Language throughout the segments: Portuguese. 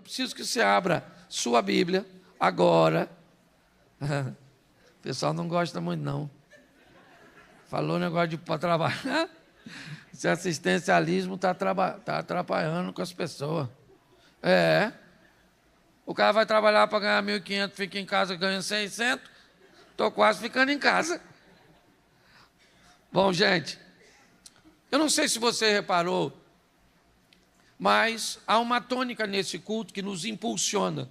preciso que você abra sua Bíblia agora. O pessoal não gosta muito, não. Falou negócio de para trabalhar. Esse assistencialismo está atrapalhando com as pessoas. O cara vai trabalhar para ganhar 1.500, fica em casa ganhando 600. Estou quase ficando em casa. Bom, gente, eu não sei se você reparou, mas há uma tônica nesse culto que nos impulsiona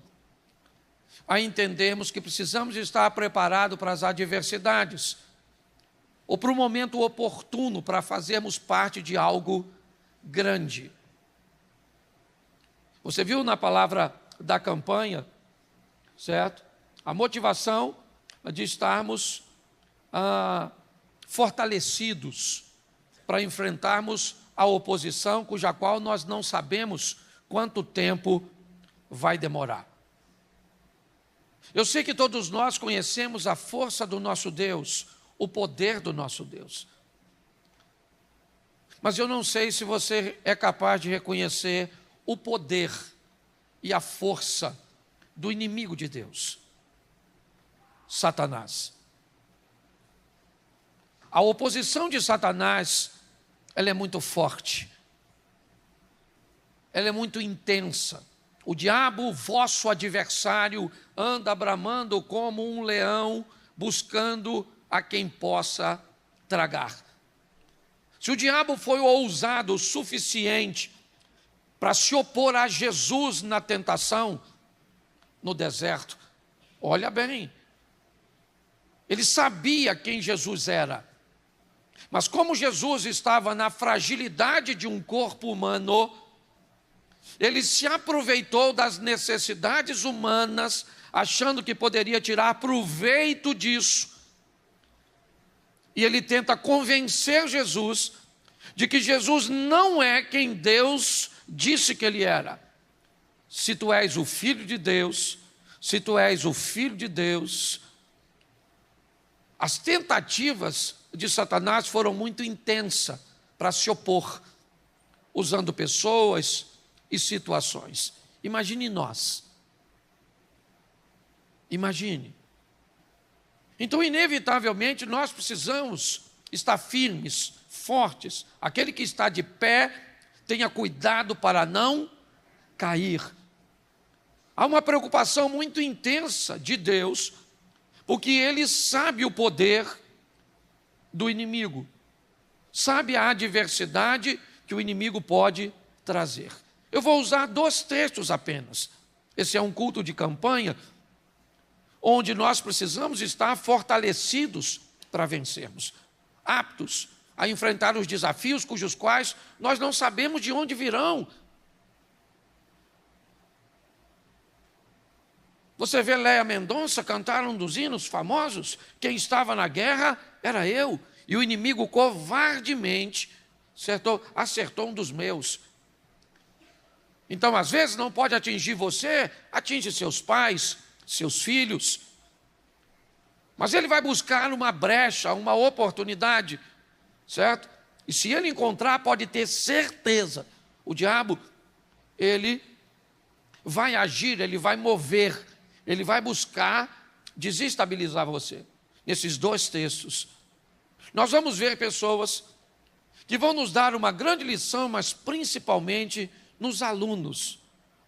a entendermos que precisamos estar preparados para as adversidades, ou para o momento oportuno para fazermos parte de algo grande. Você viu na palavra da campanha, certo? A motivação de estarmos fortalecidos para enfrentarmos a oposição, cuja qual nós não sabemos quanto tempo vai demorar. Eu sei que todos nós conhecemos a força do nosso Deus, o poder do nosso Deus. Mas eu não sei se você é capaz de reconhecer o poder e a força do inimigo de Deus, Satanás. A oposição de Satanás, ela é muito forte, ela é muito intensa. O diabo, vosso adversário, anda bramando como um leão, buscando a quem possa tragar. Se o diabo foi ousado o suficiente para se opor a Jesus na tentação, no deserto, olha bem, ele sabia quem Jesus era, mas como Jesus estava na fragilidade de um corpo humano, ele se aproveitou das necessidades humanas, achando que poderia tirar proveito disso. E ele tenta convencer Jesus de que Jesus não é quem Deus disse que ele era. Se tu és o Filho de Deus, se tu és o Filho de Deus. As tentativas de Satanás foram muito intensas para se opor, usando pessoas e situações. Imagine nós. Imagine. Então, inevitavelmente, nós precisamos estar firmes, fortes. Aquele que está de pé, tenha cuidado para não cair. Há uma preocupação muito intensa de Deus, porque Ele sabe o poder do inimigo, sabe a adversidade que o inimigo pode trazer. Eu vou usar 2 textos apenas. Esse é um culto de campanha, onde nós precisamos estar fortalecidos para vencermos, aptos a enfrentar os desafios cujos quais nós não sabemos de onde virão. Você vê Léa Mendonça cantar um dos hinos famosos, quem estava na guerra era eu, e o inimigo covardemente acertou um dos meus. Então, às vezes, não pode atingir você, atinge seus pais, seus filhos, mas ele vai buscar uma brecha, uma oportunidade, certo? E se ele encontrar, pode ter certeza, o diabo, ele vai agir, ele vai mover, ele vai buscar desestabilizar você. Nesses 2 textos, nós vamos ver pessoas que vão nos dar uma grande lição, mas principalmente nos alunos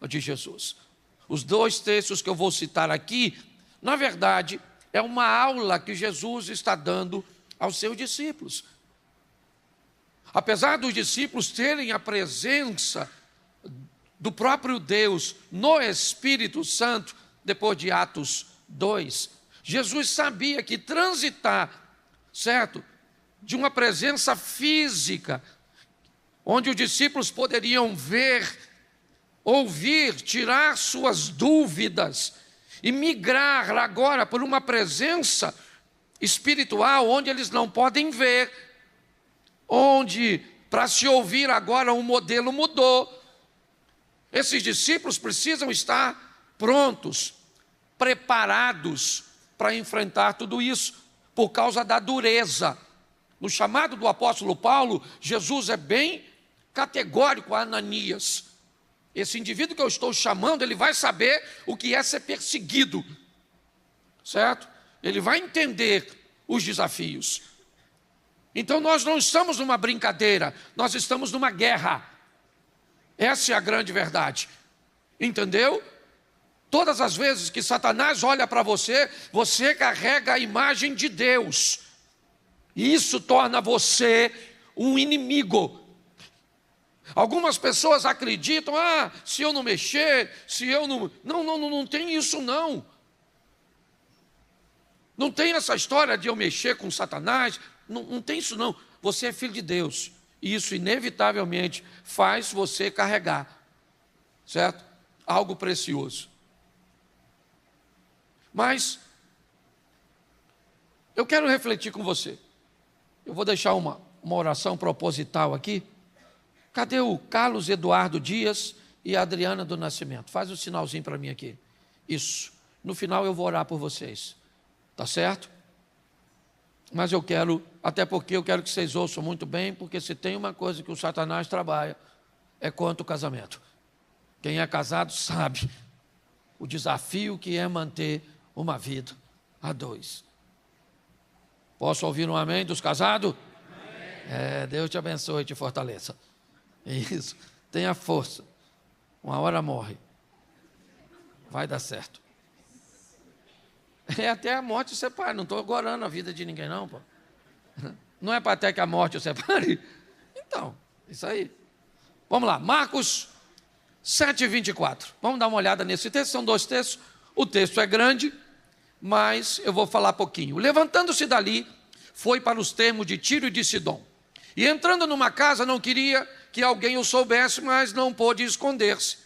de Jesus. Os 2 textos que eu vou citar aqui, na verdade, é uma aula que Jesus está dando aos seus discípulos. Apesar dos discípulos terem a presença do próprio Deus no Espírito Santo, depois de Atos 2, Jesus sabia que transitar, certo, de uma presença física, onde os discípulos poderiam ver, ouvir, tirar suas dúvidas e migrar agora por uma presença espiritual onde eles não podem ver, onde para se ouvir agora um modelo mudou. Esses discípulos precisam estar prontos, preparados para enfrentar tudo isso, por causa da dureza. No chamado do apóstolo Paulo, Jesus é bem categórico a Ananias. esse indivíduo que eu estou chamando, ele vai saber o que é ser perseguido, certo? Ele vai entender os desafios. Então nós não estamos numa brincadeira, nós estamos numa guerra. Essa é a grande verdade. Entendeu? Todas as vezes que Satanás olha para você, você carrega a imagem de Deus. E isso torna você um inimigo. Algumas pessoas acreditam, se eu não mexer, se eu não... Não tem isso não. Não tem essa história de eu mexer com Satanás, não tem isso não. Você é filho de Deus. E isso inevitavelmente faz você carregar, certo? Algo precioso. Mas eu quero refletir com você. Eu vou deixar uma oração proposital aqui. Cadê o Carlos Eduardo Dias e a Adriana do Nascimento? Faz um sinalzinho para mim aqui. Isso. No final eu vou orar por vocês. Tá certo? Mas eu quero, até porque eu quero que vocês ouçam muito bem, porque se tem uma coisa que o Satanás trabalha, é contra o casamento. Quem é casado sabe o desafio que é manter uma vida a dois. Posso ouvir um amém dos casados? Amém. Deus te abençoe e te fortaleça. Isso, tenha força. Uma hora morre. Vai dar certo. Até a morte separe. Não estou agorando a vida de ninguém não, pô. Não é para até que a morte o separe? Então, isso aí. Vamos lá, Marcos 7:24. Vamos dar uma olhada nesse texto, são 2 textos. O texto é grande, mas eu vou falar pouquinho. Levantando-se dali, foi para os termos de Tiro e de Sidom. E entrando numa casa, não queria que alguém o soubesse, mas não pôde esconder-se.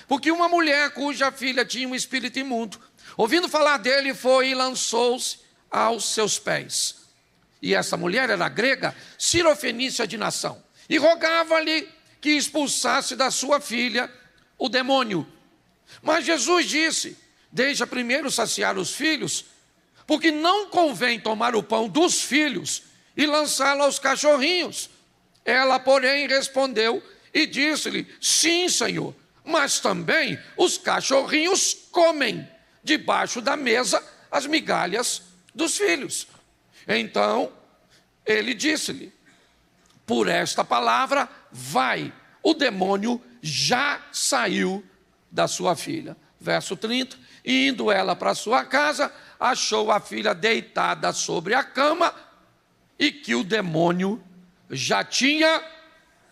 Porque uma mulher cuja filha tinha um espírito imundo, ouvindo falar dele, foi e lançou-se aos seus pés. E essa mulher era grega, cirofenícia de nação, e rogava-lhe que expulsasse da sua filha o demônio. Mas Jesus disse: deixa primeiro saciar os filhos, porque não convém tomar o pão dos filhos e lançá-lo aos cachorrinhos. Ela, porém, respondeu e disse-lhe: sim, Senhor, mas também os cachorrinhos comem debaixo da mesa as migalhas dos filhos. Então ele disse-lhe: por esta palavra, vai, o demônio já saiu da sua filha. Verso 30, e indo ela para sua casa, achou a filha deitada sobre a cama e que o demônio já tinha...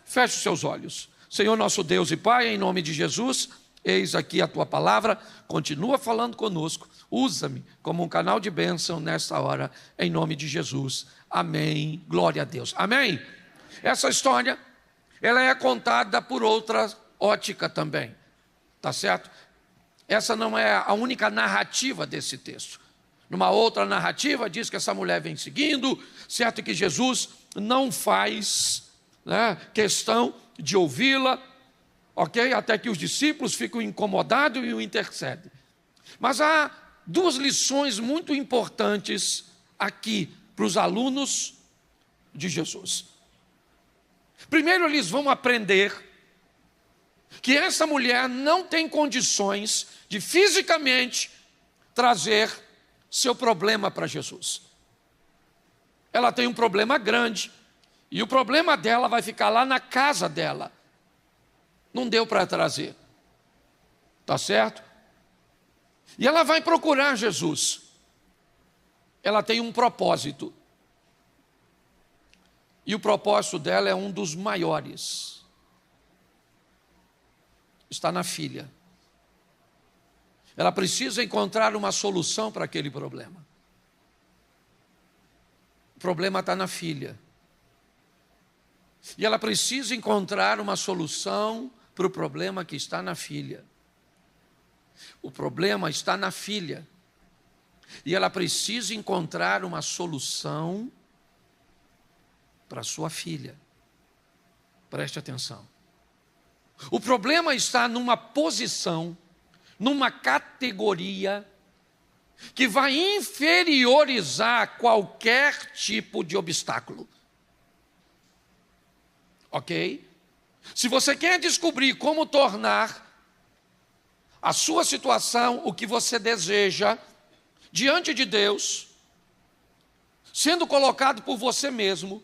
Feche os seus olhos. Senhor nosso Deus e Pai, em nome de Jesus, eis aqui a tua palavra, continua falando conosco, usa-me como um canal de bênção nesta hora, em nome de Jesus. Amém, glória a Deus. Amém. Essa história, ela é contada por outra ótica também, tá certo? Essa não é a única narrativa desse texto. Numa outra narrativa diz que essa mulher vem seguindo, certo que Jesus não faz questão de ouvi-la, ok? Até que os discípulos ficam incomodados e o intercedem. Mas há 2 lições muito importantes aqui para os alunos de Jesus. Primeiro, eles vão aprender que essa mulher não tem condições de fisicamente trazer seu problema para Jesus. Ela tem um problema grande e o problema dela vai ficar lá na casa dela. Não deu para trazer. Tá certo? E ela vai procurar Jesus. Ela tem um propósito. E o propósito dela é um dos maiores. Está na filha. Ela precisa encontrar uma solução para aquele problema. O problema está na filha. E ela precisa encontrar uma solução para o problema que está na filha. O problema está na filha. E ela precisa encontrar uma solução para sua filha. Preste atenção. O problema está numa posição, numa categoria que vai inferiorizar qualquer tipo de obstáculo. Ok? Se você quer descobrir como tornar a sua situação, o que você deseja, diante de Deus, sendo colocado por você mesmo,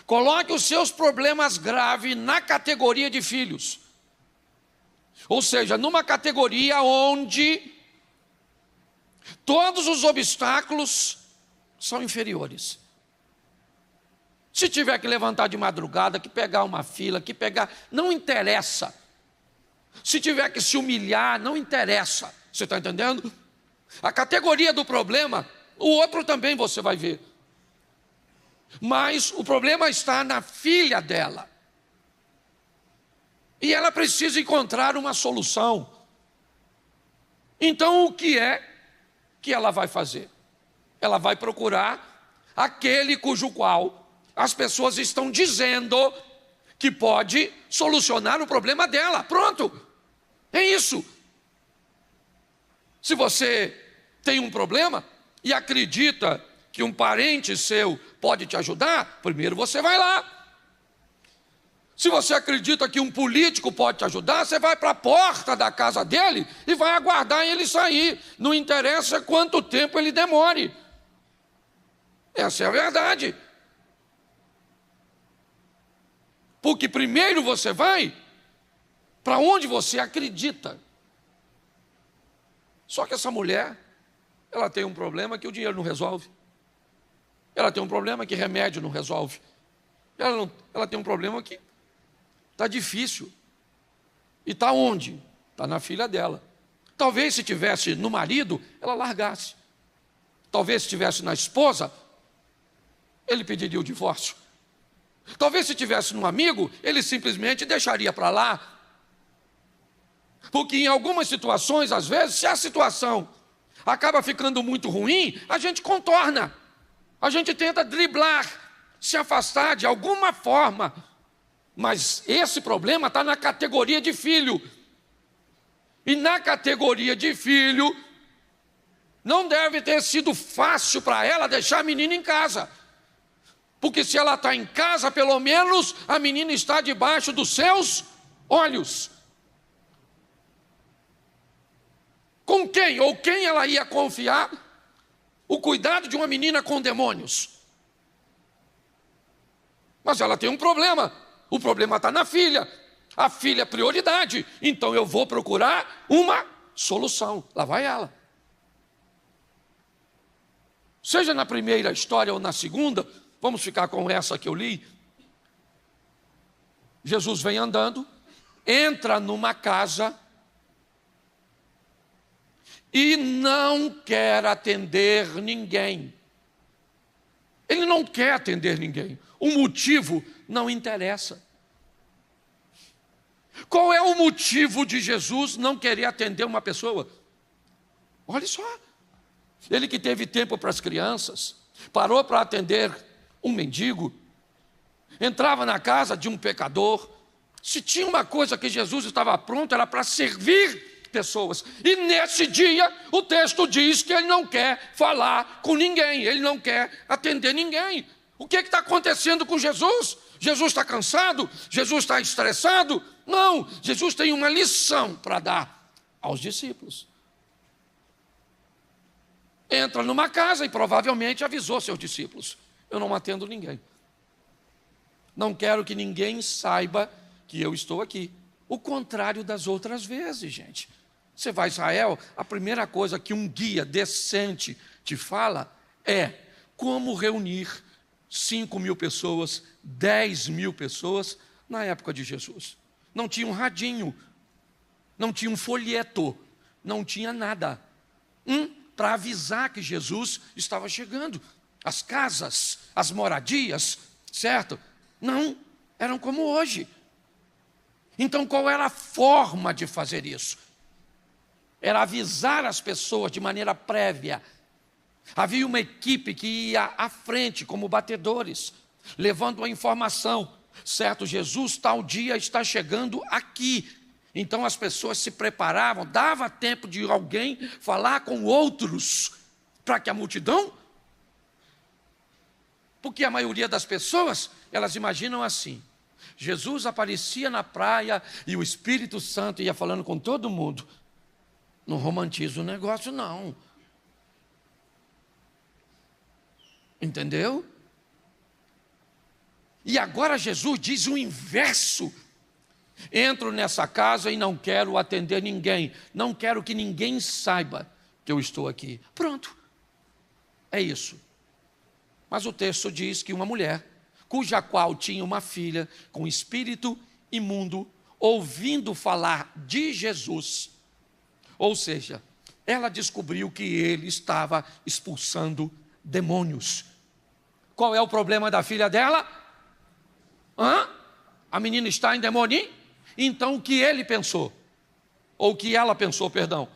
coloque os seus problemas graves na categoria de filhos. Ou seja, numa categoria onde todos os obstáculos são inferiores. Se tiver que levantar de madrugada, que pegar uma fila, que pegar, não interessa. Se tiver que se humilhar, não interessa. Você está entendendo? A categoria do problema, o outro também você vai ver. Mas o problema está na filha dela. E ela precisa encontrar uma solução. Então, o que é que ela vai fazer? Ela vai procurar aquele cujo qual as pessoas estão dizendo que pode solucionar o problema dela. Pronto, é isso. Se você tem um problema e acredita que um parente seu pode te ajudar, primeiro você vai lá. Se você acredita que um político pode te ajudar, você vai para a porta da casa dele e vai aguardar ele sair. Não interessa quanto tempo ele demore. Essa é a verdade. Porque primeiro você vai para onde você acredita. Só que essa mulher, ela tem um problema que o dinheiro não resolve. Ela tem um problema que remédio não resolve. Ela tem um problema que está difícil. E está onde? Está na filha dela. Talvez se tivesse no marido, ela largasse. Talvez se tivesse na esposa, ele pediria o divórcio. Talvez se tivesse no amigo, ele simplesmente deixaria para lá. Porque em algumas situações, às vezes, se a situação acaba ficando muito ruim, a gente contorna. A gente tenta driblar, se afastar de alguma forma. Mas esse problema está na categoria de filho. E na categoria de filho, não deve ter sido fácil para ela deixar a menina em casa. Porque se ela está em casa, pelo menos a menina está debaixo dos seus olhos. Com quem ou quem ela ia confiar o cuidado de uma menina com demônios? Mas ela tem um problema. O problema está na filha. A filha é prioridade. Então eu vou procurar uma solução. Lá vai ela. Seja na primeira história ou na segunda, vamos ficar com essa que eu li. Jesus vem andando, entra numa casa e não quer atender ninguém. Ele não quer atender ninguém. O motivo não interessa. Qual é o motivo de Jesus não querer atender uma pessoa? Olha só. Ele que teve tempo para as crianças, parou para atender um mendigo, entrava na casa de um pecador. Se tinha uma coisa que Jesus estava pronto, era para servir pessoas. E nesse dia, o texto diz que ele não quer falar com ninguém, ele não quer atender ninguém. O que está acontecendo com Jesus? Jesus está cansado? Jesus está estressado? Não, Jesus tem uma lição para dar aos discípulos. Entra numa casa e provavelmente avisou seus discípulos: eu não atendo ninguém. Não quero que ninguém saiba que eu estou aqui. O contrário das outras vezes, gente. Você vai a Israel, a primeira coisa que um guia decente te fala é como reunir 5.000 pessoas, 10.000 pessoas na época de Jesus. Não tinha um radinho, não tinha um folheto, não tinha nada. Para avisar que Jesus estava chegando. As casas, as moradias, certo? Não, eram como hoje. Então qual era a forma de fazer isso? Era avisar as pessoas de maneira prévia. Havia uma equipe que ia à frente como batedores, levando a informação. Certo, Jesus tal dia está chegando aqui. Então as pessoas se preparavam, dava tempo de alguém falar com outros, para que a multidão... Porque a maioria das pessoas, elas imaginam assim: Jesus aparecia na praia e o Espírito Santo ia falando com todo mundo. Não romantiza o negócio, não. Entendeu? E agora Jesus diz o inverso. Entro nessa casa e não quero atender ninguém. Não quero que ninguém saiba que eu estou aqui. Pronto. É isso. Mas o texto diz que uma mulher, cuja qual tinha uma filha com espírito imundo, ouvindo falar de Jesus, ou seja, ela descobriu que ele estava expulsando demônios. Qual é o problema da filha dela? A menina está endemoniada? Então o que ele pensou? Ou o que ela pensou, perdão.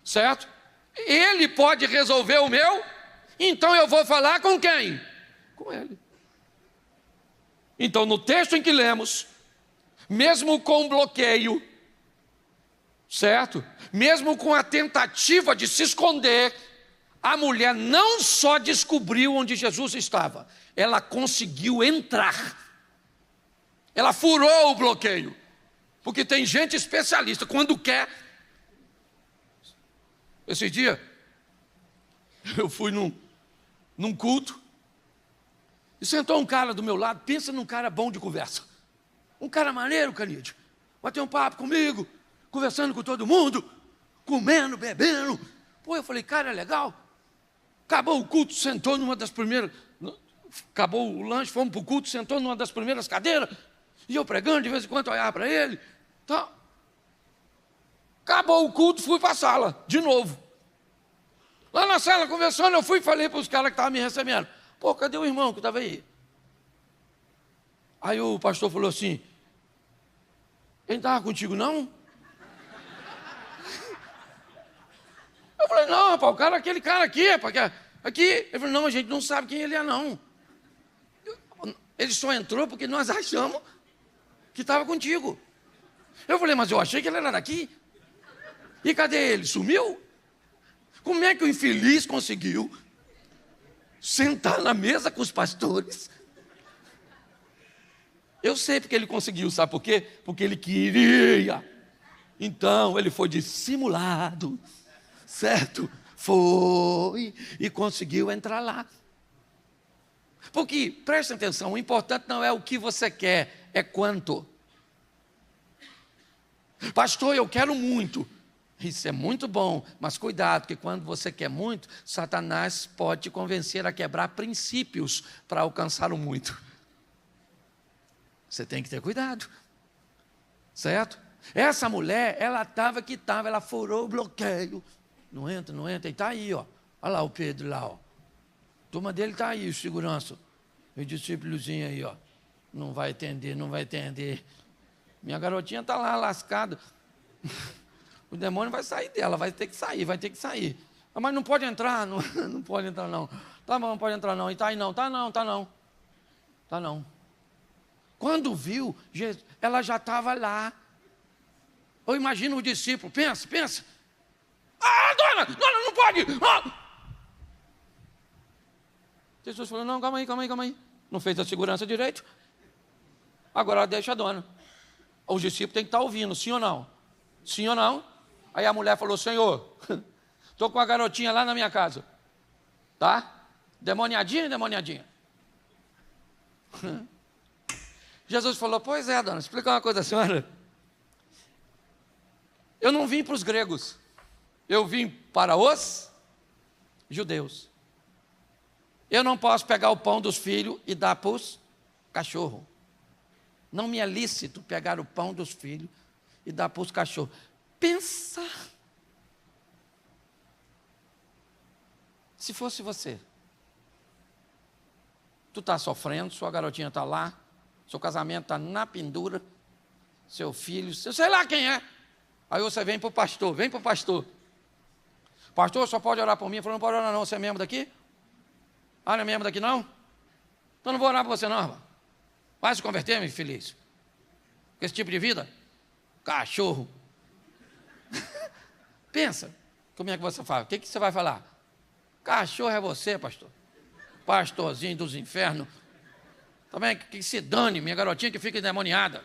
Certo? Ele pode resolver o meu? Então eu vou falar com quem? Com ele. Então no texto em que lemos, mesmo com bloqueio, certo? Mesmo com a tentativa de se esconder, a mulher não só descobriu onde Jesus estava, ela conseguiu entrar. Ela furou o bloqueio. Porque tem gente especialista, quando quer. Esse dia, eu fui num culto, e sentou um cara do meu lado, pensa num cara bom de conversa. Um cara maneiro, Canídio. Bateu um papo comigo, conversando com todo mundo, comendo, bebendo. Pô, eu falei, cara, é legal. Acabou o culto, sentou numa das primeiras. Acabou o lanche, fomos para o culto, sentou numa das primeiras cadeiras. E eu pregando, de vez em quando olhava para ele. Então, acabou o culto, fui para a sala, de novo. Lá na sala, conversando, eu fui e falei para os caras que estavam me recebendo. Pô, cadê o irmão que estava aí? Aí o pastor falou assim, ele estava contigo não? Eu falei, não, rapaz, o cara, aquele cara aqui, aqui. Ele falou, não, a gente não sabe quem ele é, não. Ele só entrou porque nós achamos que estava contigo. Eu falei, mas eu achei que ele era daqui. E cadê ele? Sumiu? Como é que o infeliz conseguiu sentar na mesa com os pastores? Eu sei porque ele conseguiu, sabe por quê? Porque ele queria. Então, ele foi dissimulado, certo? Foi e conseguiu entrar lá. Porque, preste atenção, o importante não é o que você quer, é quanto. Pastor, eu quero muito. Isso é muito bom, mas cuidado, porque quando você quer muito, Satanás pode te convencer a quebrar princípios para alcançar o muito. Você tem que ter cuidado, certo? Essa mulher, ela estava que estava, ela furou o bloqueio. Não entra, e está aí, ó. Olha lá o Pedro lá, ó. A turma dele está aí, o segurança. O discípulozinho aí, ó. Não vai entender. Minha garotinha está lá, lascada. O demônio vai sair dela, vai ter que sair. Ah, mas não pode entrar, não pode entrar não. Tá bom, não pode entrar não. E tá aí não, tá não. Quando viu, ela já estava lá. Eu imagino o discípulo, pensa. Ah, dona, não pode. Ah. Jesus falou, não, calma aí. Não fez a segurança direito. Agora deixa a dona. O discípulo tem que estar ouvindo, sim ou não? Sim ou não? Aí a mulher falou, Senhor, estou com a garotinha lá na minha casa. Tá? Demoniadinha. Jesus falou, pois é, dona, explica uma coisa, senhora. Eu não vim para os gregos, eu vim para os judeus. Eu não posso pegar o pão dos filhos e dar para os cachorros. Não me é lícito pegar o pão dos filhos e dar para os cachorros. Pensa. Se fosse você, tu está sofrendo, sua garotinha está lá, seu casamento está na pendura, seu filho, sei lá quem é. Aí você vem para o pastor, Pastor, só pode orar por mim? Ele falou, não pode orar não, você é membro daqui? Ah, não é membro daqui não? Então não vou orar por você não, irmão. Vai se converter, meu infeliz. Com esse tipo de vida? Cachorro. Pensa, como é que você fala? O que você vai falar? Cachorro é você, pastor. Pastorzinho dos infernos. Também que se dane, minha garotinha que fica endemoniada.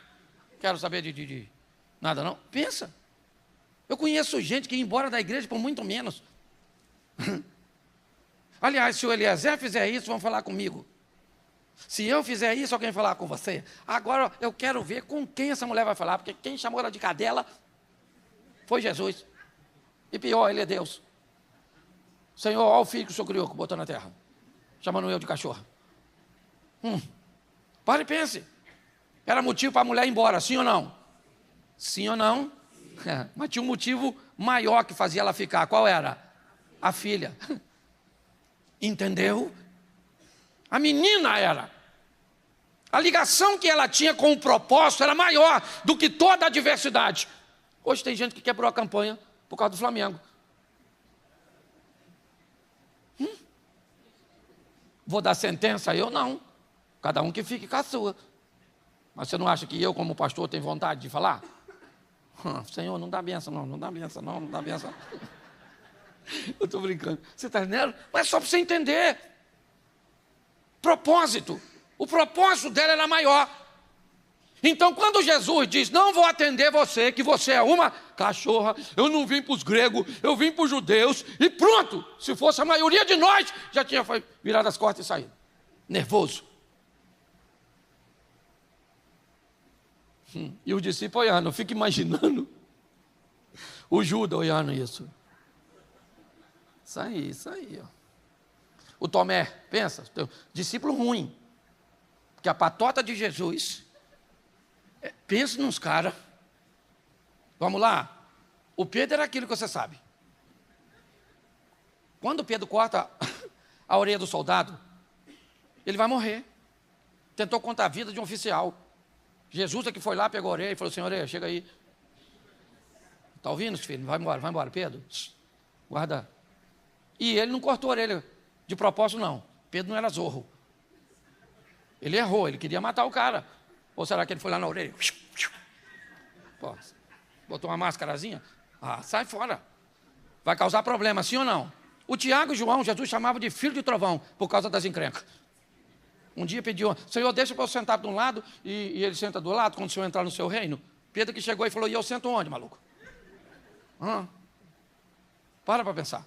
Quero saber de nada não. Pensa. Eu conheço gente que ia embora da igreja por muito menos. Aliás, se o Eliezer fizer isso, vão falar comigo. Se eu fizer isso, alguém vai falar com você. Agora eu quero ver com quem essa mulher vai falar, porque quem chamou ela de cadela foi Jesus. E pior, ele é Deus. Senhor, olha o filho que o Senhor criou, que botou na terra. Chamando eu de cachorro. Pare e pense. Era motivo para a mulher ir embora, sim ou não? Sim ou não? Mas tinha um motivo maior que fazia ela ficar. Qual era? A filha. Entendeu? A menina era. A ligação que ela tinha com o propósito era maior do que toda a adversidade. Hoje tem gente que quebrou a campanha por causa do Flamengo. Vou dar sentença? Eu não. Cada um que fique com a sua. Mas você não acha que eu, como pastor, tenho vontade de falar? Senhor, não dá benção não, não dá benção não, não dá benção. Eu estou brincando. Você está entendendo? Mas é só para você entender. Propósito. O propósito dela era maior. Então, quando Jesus diz, não vou atender você, que você é uma cachorra, eu não vim para os gregos, eu vim para os judeus, e pronto, se fosse a maioria de nós, já tinha virado as costas e saído. Nervoso. E os discípulos olhando, eu fico imaginando o Judas olhando isso. Isso aí. Ó. O Tomé, pensa, discípulo ruim, porque a patota de Jesus... Pensa nos caras. Vamos lá. O Pedro era aquilo que você sabe. Quando o Pedro corta a orelha do soldado, ele vai morrer. Tentou contar a vida de um oficial. Jesus é que foi lá, pegou a orelha e falou, senhor, chega aí. Está ouvindo, filho? Vai embora, Pedro. Guarda. E ele não cortou a orelha de propósito, não. Pedro não era zorro. Ele errou, ele queria matar o cara. Ou será que ele foi lá na orelha? Pô, botou uma máscarazinha? Sai fora. Vai causar problema, sim ou não? O Tiago e João, Jesus chamava de filho de trovão, por causa das encrencas. Um dia pediu, Senhor, deixa para eu sentar de um lado, e ele senta do lado, quando o Senhor entrar no seu reino. Pedro que chegou e falou, e eu sento onde, maluco? Para pensar.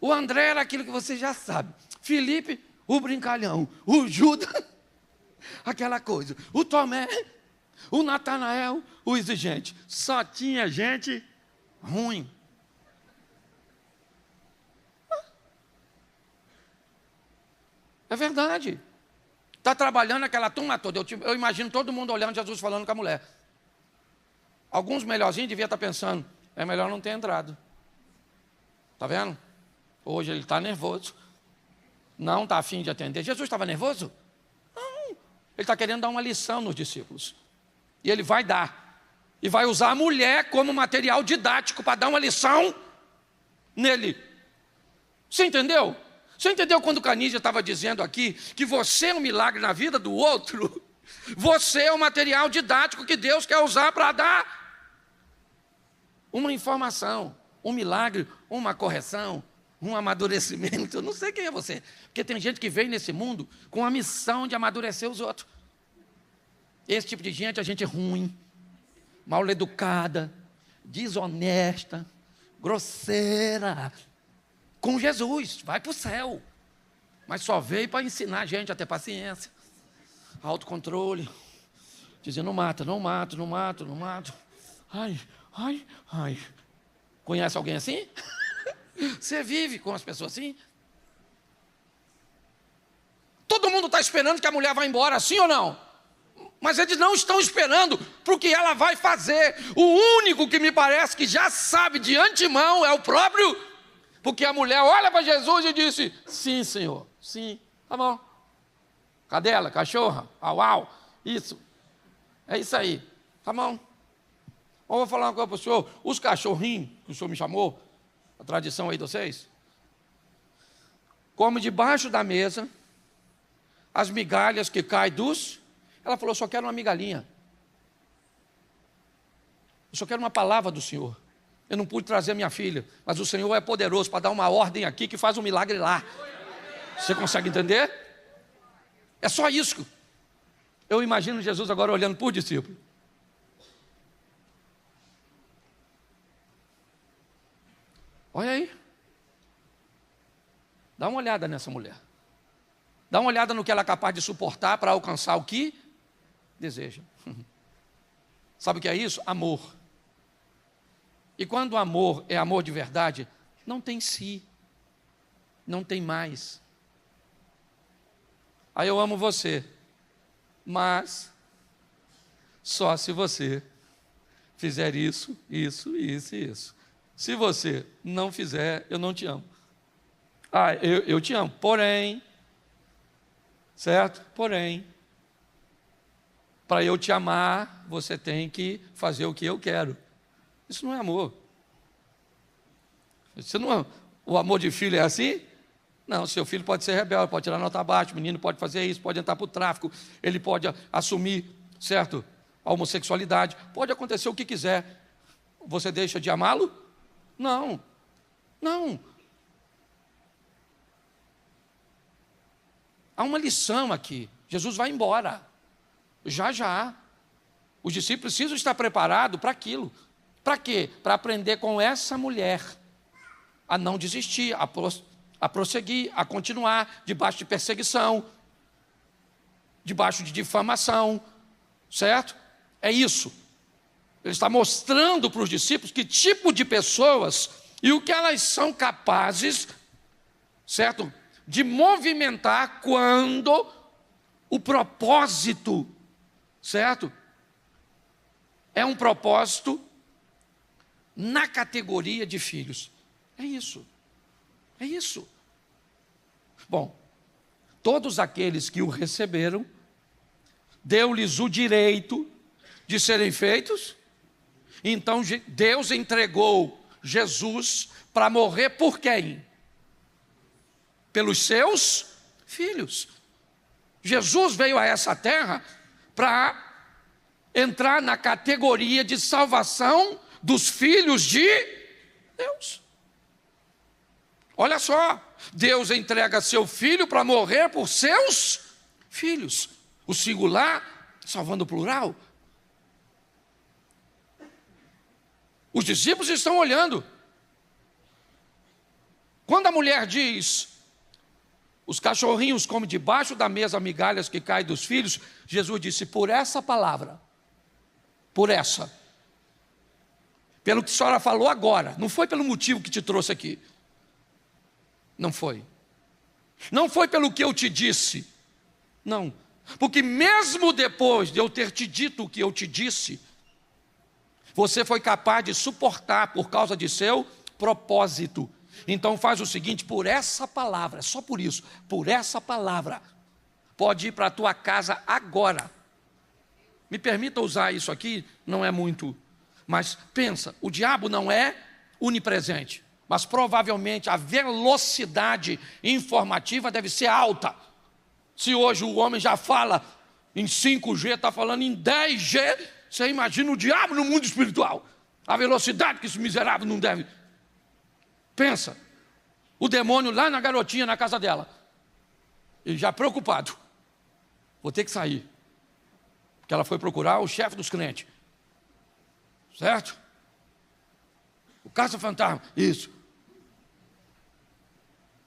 O André era aquilo que você já sabe. Felipe, o brincalhão. O Judas... aquela coisa, o Tomé, o Natanael, o exigente. Só tinha gente ruim. É verdade. Está trabalhando aquela turma toda. Eu imagino todo mundo olhando Jesus falando com a mulher. Alguns melhorzinhos deviam estar pensando, é melhor não ter entrado. Está vendo? Hoje ele está nervoso. Não está afim de atender. Jesus estava nervoso? Ele está querendo dar uma lição nos discípulos. E ele vai dar. E vai usar a mulher como material didático para dar uma lição nele. Você entendeu? Você entendeu quando o Canídia estava dizendo aqui que você é um milagre na vida do outro? Você é um material didático que Deus quer usar para dar uma informação, um milagre, uma correção, um amadurecimento. Eu não sei quem é você, porque tem gente que vem nesse mundo com a missão de amadurecer os outros. Esse tipo de gente é gente ruim, mal educada, desonesta, grosseira. Com Jesus, vai para o céu, mas só veio para ensinar a gente a ter paciência, autocontrole, dizendo não mato. Ai. Conhece alguém assim? Você vive com as pessoas assim? Todo mundo está esperando que a mulher vá embora, sim ou não? Mas eles não estão esperando para o que ela vai fazer. O único que me parece que já sabe de antemão é o próprio, porque a mulher olha para Jesus e disse, sim, Senhor, sim, tá bom. Cadela, cachorra, au, isso. É isso aí, tá bom. Eu vou falar uma coisa para o senhor, os cachorrinhos que o senhor me chamou, a tradição aí de vocês, come debaixo da mesa as migalhas que caem dos... Ela falou, só quero uma migalhinha. Eu só quero uma palavra do Senhor. Eu não pude trazer minha filha, mas o Senhor é poderoso para dar uma ordem aqui que faz um milagre lá. Você consegue entender? É só isso. Eu imagino Jesus agora olhando por discípulo. Olha aí. Dá uma olhada nessa mulher. Dá uma olhada no que ela é capaz de suportar para alcançar o que deseja. Sabe o que é isso? Amor. E quando o amor é amor de verdade, não tem si, não tem mais. Aí eu amo você, mas só se você fizer isso, isso, isso e isso. Se você não fizer, eu não te amo. Eu te amo, porém, certo? Porém, para eu te amar, você tem que fazer o que eu quero. Isso não é amor. Isso não é, o amor de filho é assim? Não, seu filho pode ser rebelde, pode tirar nota baixa, o menino pode fazer isso, pode entrar para o tráfico, ele pode assumir, certo, a homossexualidade, pode acontecer o que quiser. Você deixa de amá-lo? Não, não. Há uma lição aqui. Jesus vai embora. Já, já. Os discípulos precisam estar preparados para aquilo. Para quê? Para aprender com essa mulher a não desistir, a prosseguir, a continuar debaixo de perseguição, debaixo de difamação, certo? É isso. Ele está mostrando para os discípulos que tipo de pessoas e o que elas são capazes, certo? De movimentar quando o propósito, certo? É um propósito na categoria de filhos. É isso. É isso. Bom, todos aqueles que o receberam, deu-lhes o direito de serem feitos. Então Deus entregou Jesus para morrer por quem? Pelos seus filhos. Jesus veio a essa terra para entrar na categoria de salvação dos filhos de Deus. Olha só, Deus entrega seu filho para morrer por seus filhos. O singular, salvando o plural. Os discípulos estão olhando. Quando a mulher diz, os cachorrinhos comem debaixo da mesa migalhas que caem dos filhos, Jesus disse, por essa palavra, por essa, pelo que a senhora falou agora, não foi pelo motivo que te trouxe aqui, não foi. Não foi pelo que eu te disse, não. Porque mesmo depois de eu ter te dito o que eu te disse, você foi capaz de suportar por causa de seu propósito. Então faz o seguinte, por essa palavra, só por isso, por essa palavra, pode ir para a tua casa agora. Me permita usar isso aqui, não é muito, mas pensa, o diabo não é onipresente, mas provavelmente a velocidade informativa deve ser alta. Se hoje o homem já fala em 5G, está falando em 10G, você imagina o diabo no mundo espiritual. A velocidade que esse miserável não deve. Pensa, o demônio lá na garotinha, na casa dela. E já preocupado. Vou ter que sair. Porque ela foi procurar o chefe dos crentes. Certo? O caça-fantasma, isso.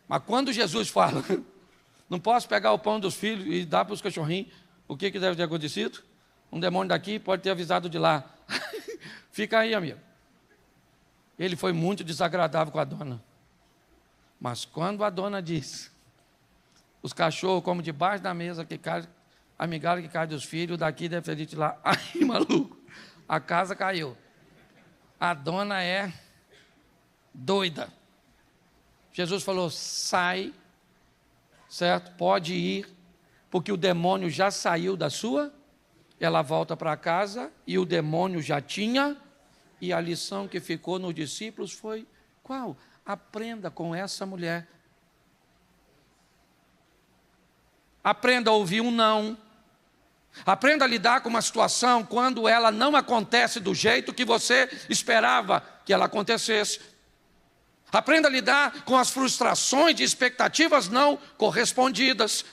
Mas quando Jesus fala, não posso pegar o pão dos filhos e dar para os cachorrinhos, o que deve ter acontecido? Um demônio daqui pode ter avisado de lá. Fica aí, amigo. Ele foi muito desagradável com a dona. Mas quando a dona diz, os cachorros comem debaixo da mesa que cai, a migalha que cai dos filhos, daqui deve ter dito lá, ai maluco, a casa caiu. A dona é doida. Jesus falou, sai, certo? Pode ir, porque o demônio já saiu da sua. Ela volta para casa e o demônio já tinha. E a lição que ficou nos discípulos foi, qual? Aprenda com essa mulher. Aprenda a ouvir um não. Aprenda a lidar com uma situação quando ela não acontece do jeito que você esperava que ela acontecesse. Aprenda a lidar com as frustrações de expectativas não correspondidas.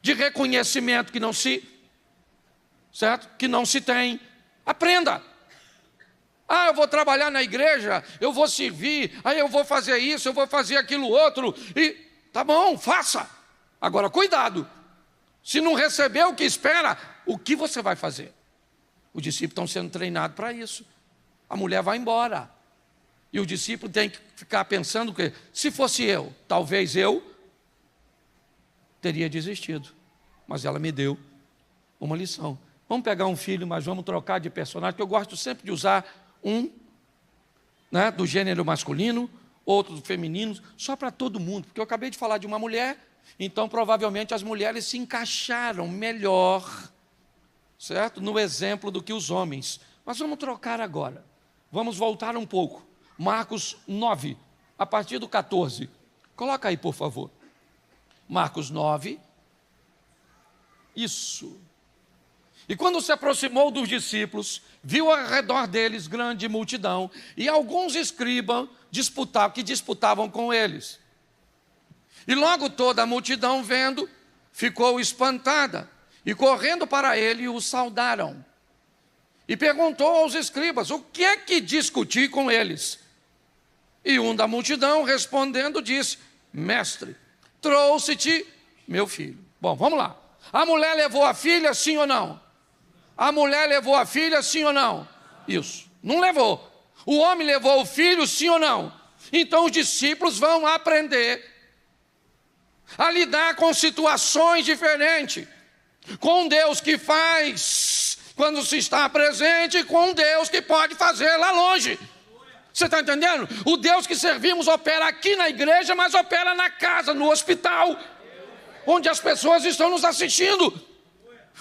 de reconhecimento que não se, certo? Que não se tem. Aprenda. Eu vou trabalhar na igreja, eu vou servir, aí eu vou fazer isso, eu vou fazer aquilo outro, e tá bom, faça. Agora, cuidado. Se não receber o que espera, o que você vai fazer? Os discípulos estão sendo treinados para isso. A mulher vai embora. E o discípulo tem que ficar pensando que, se fosse eu, talvez eu teria desistido. Mas ela me deu uma lição. Vamos pegar um filho, mas vamos trocar de personagem, porque eu gosto sempre de usar um, né, do gênero masculino, outro do feminino, só para todo mundo. Porque eu acabei de falar de uma mulher, então provavelmente as mulheres se encaixaram melhor, certo? No exemplo do que os homens. Mas vamos trocar agora. Vamos voltar um pouco. Marcos 9, a partir do 14. Coloca aí, por favor. Marcos 9. Isso. E quando se aproximou dos discípulos, viu ao redor deles grande multidão e alguns escribas que disputavam com eles. E logo toda a multidão, vendo, ficou espantada e correndo para ele o saudaram. E perguntou aos escribas: o que é que discuti com eles? E um da multidão, respondendo, disse: mestre, trouxe-te meu filho. Bom, vamos lá. A mulher levou a filha, sim ou não? A mulher levou a filha, sim ou não? Isso. Não levou. O homem levou o filho, sim ou não? Então os discípulos vão aprender a lidar com situações diferentes. Com Deus que faz quando se está presente, com Deus que pode fazer lá longe. Você está entendendo? O Deus que servimos opera aqui na igreja, mas opera na casa, no hospital, onde as pessoas estão nos assistindo.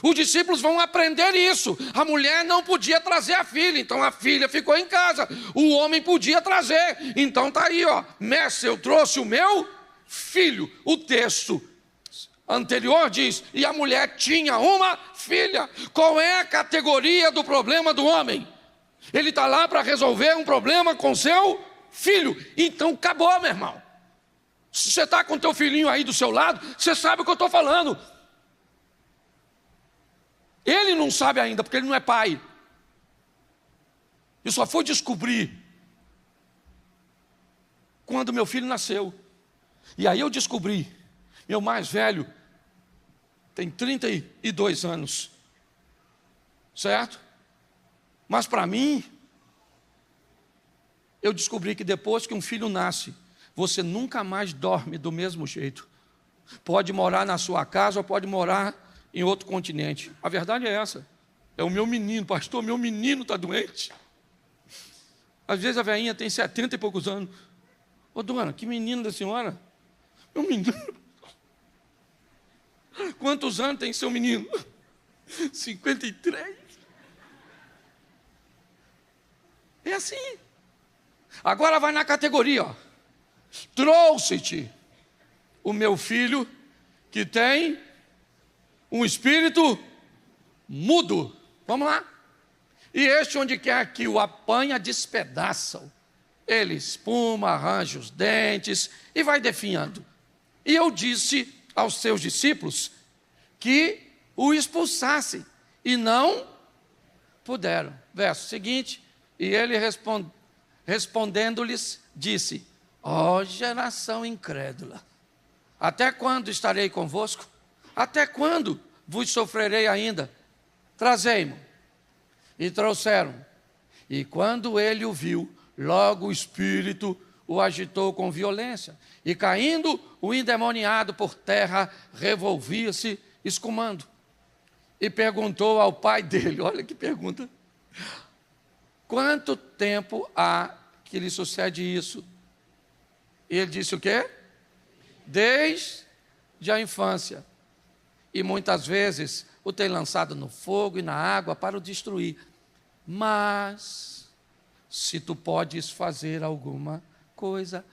Os discípulos vão aprender isso. A mulher não podia trazer a filha, então a filha ficou em casa. O homem podia trazer, então está aí, mestre, eu trouxe o meu filho. O texto anterior diz: e a mulher tinha uma filha. Qual é a categoria do problema do homem? Ele está lá para resolver um problema com seu filho. Então acabou, meu irmão. Se você está com teu filhinho aí do seu lado, você sabe o que eu estou falando. Ele não sabe ainda, porque ele não é pai. Eu só fui descobrir quando meu filho nasceu. E aí eu descobri, meu mais velho tem 32 anos, certo? Mas para mim, eu descobri que depois que um filho nasce, você nunca mais dorme do mesmo jeito. Pode morar na sua casa ou pode morar em outro continente. A verdade é essa. É o meu menino, pastor, meu menino está doente. Às vezes a velhinha tem 70 e poucos anos. Ô dona, que menino da senhora? Meu menino. Quantos anos tem seu menino? 53. É assim. Agora vai na categoria, trouxe-te o meu filho que tem um espírito mudo. Vamos lá. E este, onde quer que o apanha, despedaça-o. Ele espuma, arranja os dentes e vai definhando. E eu disse aos seus discípulos que o expulsassem, e não puderam. Verso seguinte: e ele respondendo-lhes, disse: ó geração incrédula, até quando estarei convosco? Até quando vos sofrerei ainda? Trazei-mo. E trouxeram. E quando ele o viu, logo o espírito o agitou com violência. E caindo, o endemoniado por terra revolvia-se, escumando. E perguntou ao pai dele, olha que pergunta: quanto tempo há que lhe sucede isso? E ele disse o quê? Desde a infância. E muitas vezes o tem lançado no fogo e na água para o destruir. Mas, se tu podes fazer alguma coisa,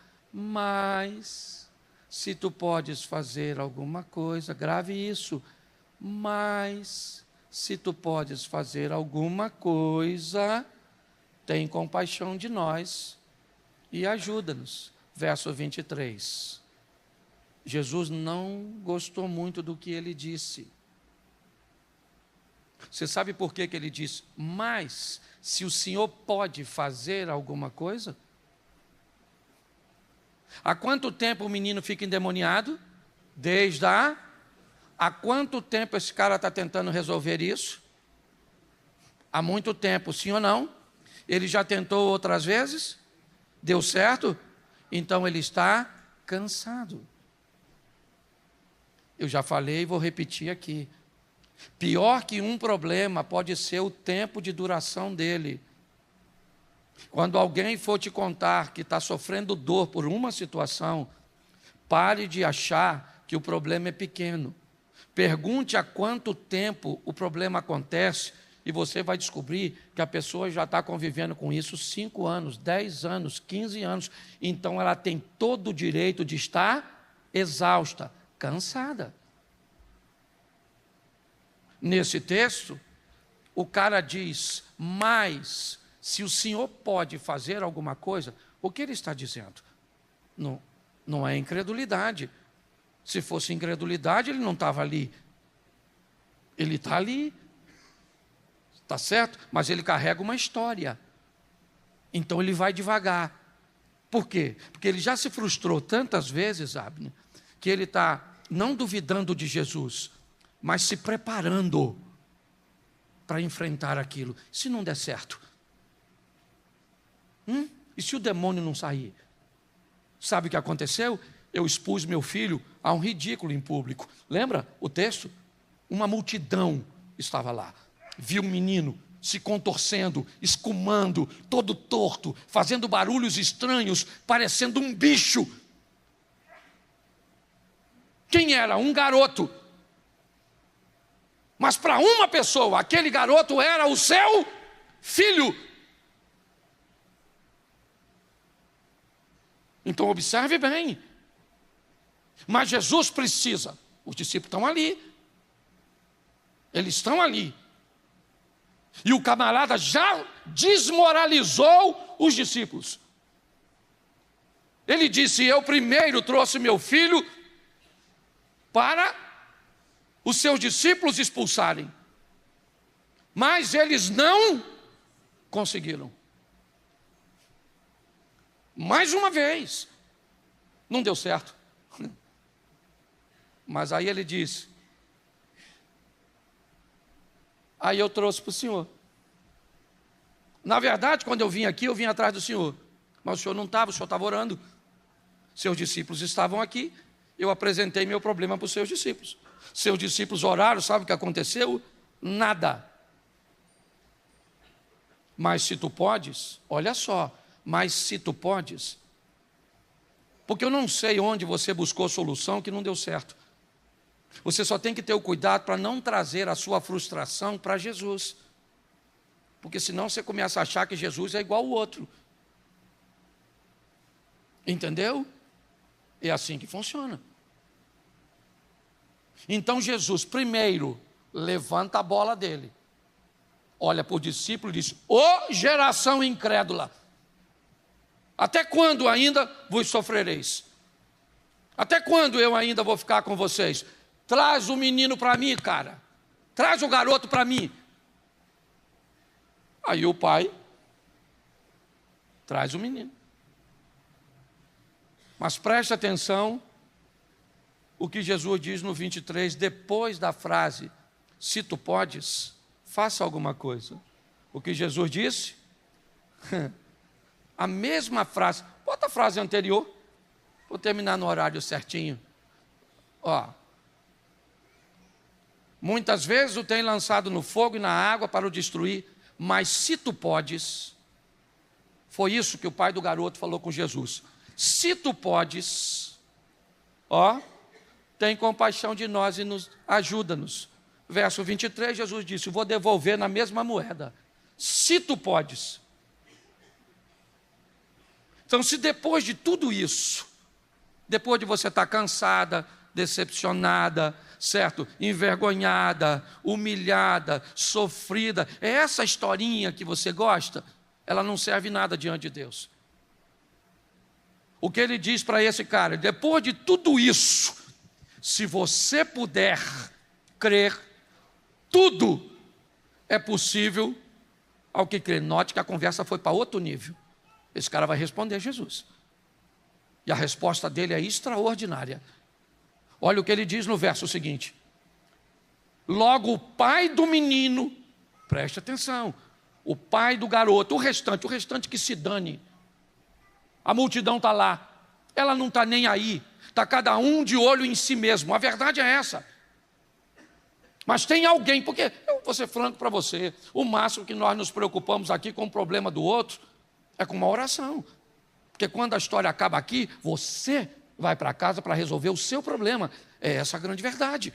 se tu podes fazer alguma coisa, grave isso, mas, se tu podes fazer alguma coisa, tem compaixão de nós e ajuda-nos. Verso 23. Jesus não gostou muito do que ele disse. Você sabe por que ele disse? Mas, se o Senhor pode fazer alguma coisa? Há quanto tempo o menino fica endemoniado? Desde Há quanto tempo esse cara está tentando resolver isso? Há muito tempo, sim ou não? Ele já tentou outras vezes? Deu certo? Então ele está cansado. Eu já falei e vou repetir aqui. Pior que um problema pode ser o tempo de duração dele. Quando alguém for te contar que está sofrendo dor por uma situação, pare de achar que o problema é pequeno. Pergunte há quanto tempo o problema acontece e você vai descobrir que a pessoa já está convivendo com isso 5 anos, 10 anos, 15 anos. Então ela tem todo o direito de estar exausta, cansada. Nesse texto, o cara diz, mas se o Senhor pode fazer alguma coisa, o que ele está dizendo? Não é incredulidade. Se fosse incredulidade, ele não estava ali. Ele está ali, está certo? Mas ele carrega uma história. Então ele vai devagar. Por quê? Porque ele já se frustrou tantas vezes, Abner, que ele está não duvidando de Jesus, mas se preparando para enfrentar aquilo. Se não der certo? E se o demônio não sair? Sabe o que aconteceu? Eu expus meu filho a um ridículo em público. Lembra o texto? Uma multidão estava lá. Viu um menino se contorcendo, escumando, todo torto, fazendo barulhos estranhos, parecendo um bicho. Quem era? Um garoto. Mas para uma pessoa, aquele garoto era o seu filho. Então observe bem. Mas Jesus precisa. Os discípulos estão ali. Eles estão ali. E o camarada já desmoralizou os discípulos. Ele disse, eu primeiro trouxe meu filho para os seus discípulos expulsarem. Mas eles não conseguiram. Mais uma vez. Não deu certo. Mas aí ele disse, aí eu trouxe para o senhor. Na verdade, quando eu vim aqui, eu vim atrás do senhor. Mas o senhor não estava, o senhor estava orando. Seus discípulos estavam aqui. Eu apresentei meu problema para os seus discípulos. Seus discípulos oraram, sabe o que aconteceu? Nada. Mas se tu podes, olha só, mas se tu podes, porque eu não sei onde você buscou solução que não deu certo. Você só tem que ter o cuidado para não trazer a sua frustração para Jesus. Porque senão você começa a achar que Jesus é igual ao outro. Entendeu? É assim que funciona. Então Jesus primeiro levanta a bola dele. Olha para o discípulo e diz, ô geração incrédula, até quando ainda vos sofrereis? Até quando eu ainda vou ficar com vocês? Traz o menino para mim, cara. Traz o garoto para mim. Aí o pai traz o menino. Mas preste atenção o que Jesus diz no 23, depois da frase, se tu podes, faça alguma coisa. O que Jesus disse? A mesma frase. Bota a frase anterior. Vou terminar no horário certinho. Ó. Muitas vezes o tem lançado no fogo e na água para o destruir, mas se tu podes, foi isso que o pai do garoto falou com Jesus. Se tu podes, ó, tem compaixão de nós e nos ajuda-nos. Verso 23, Jesus disse, vou devolver na mesma moeda. Se tu podes. Então, se depois de tudo isso, depois de você estar cansada, decepcionada, certo? Envergonhada, humilhada, sofrida, é essa historinha que você gosta, ela não serve nada diante de Deus. o que ele diz para esse cara? Depois de tudo isso, se você puder crer, tudo é possível ao que crê. Note que a conversa foi para outro nível. Esse cara vai responder a Jesus. E a resposta dele é extraordinária. Olha o que ele diz no verso seguinte. Logo o pai do menino, preste atenção, o pai do garoto, o restante que se dane. A multidão está lá, ela não está nem aí, está cada um de olho em si mesmo, a verdade é essa. Mas tem alguém, porque eu vou ser franco para você, o máximo que nós nos preocupamos aqui com o problema do outro é com uma oração. Porque quando a história acaba aqui, você vai para casa para resolver o seu problema. É essa a grande verdade.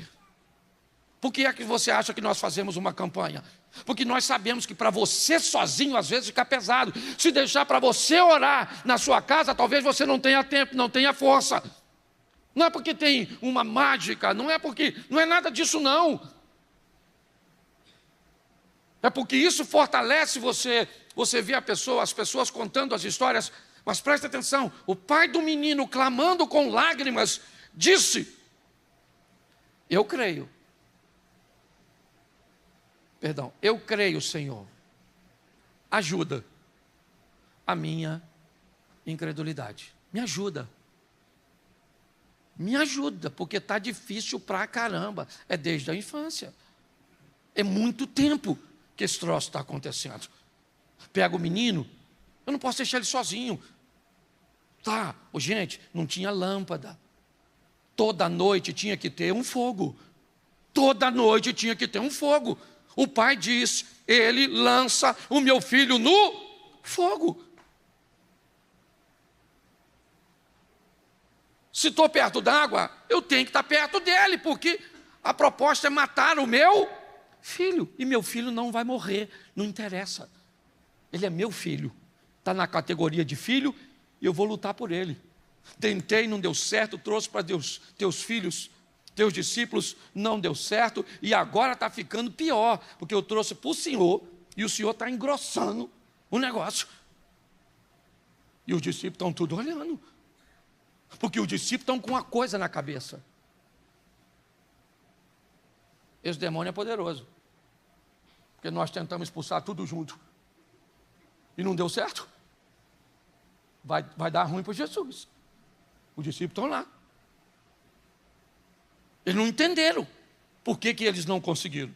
Por que é que você acha que nós fazemos uma campanha? Porque nós sabemos que para você sozinho às vezes fica pesado. Se deixar para você orar na sua casa, talvez você não tenha tempo, não tenha força. Não é porque tem uma mágica, não é nada disso não. É porque isso fortalece você. Você vê as pessoas contando as histórias, mas preste atenção, o pai do menino clamando com lágrimas, disse, eu creio, Senhor, ajuda a minha incredulidade, me ajuda, porque está difícil pra caramba, é desde a infância, é muito tempo que esse troço está acontecendo. Pega o menino, eu não posso deixar ele sozinho. Tá, gente, não tinha lâmpada. Toda noite tinha que ter um fogo. Toda noite tinha que ter um fogo. O pai diz, ele lança o meu filho no fogo. Se estou perto d'água, eu tenho que estar perto dele, porque a proposta é matar o meu filho. E meu filho não vai morrer, não interessa. Ele é meu filho, está na categoria de filho e eu vou lutar por ele. Tentei, não deu certo, trouxe para teus filhos, teus discípulos, não deu certo e agora está ficando pior, porque eu trouxe para o Senhor e o Senhor está engrossando o negócio. E os discípulos estão tudo olhando, porque os discípulos estão com uma coisa na cabeça. Esse demônio é poderoso, porque nós tentamos expulsar tudo junto. E não deu certo, vai dar ruim para Jesus. Os discípulos estão lá. Eles não entenderam por que eles não conseguiram.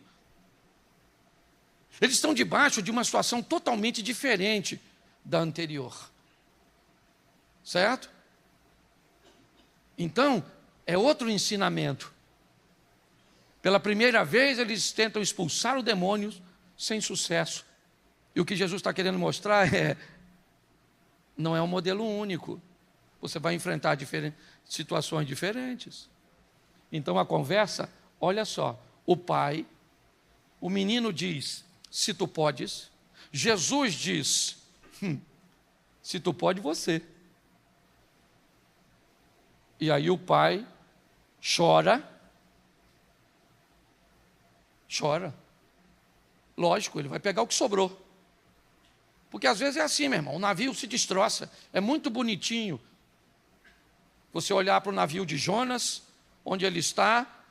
Eles estão debaixo de uma situação totalmente diferente da anterior. Certo? Então, é outro ensinamento. Pela primeira vez, eles tentam expulsar o demônio sem sucesso. E o que Jesus está querendo mostrar não é um modelo único. Você vai enfrentar situações diferentes. Então a conversa, olha só, o menino diz, se tu podes. Jesus diz, se tu pode, você. E aí o pai chora. Lógico, ele vai pegar o que sobrou. Porque às vezes é assim, meu irmão, o navio se destroça, é muito bonitinho. Você olhar para o navio de Jonas, onde ele está,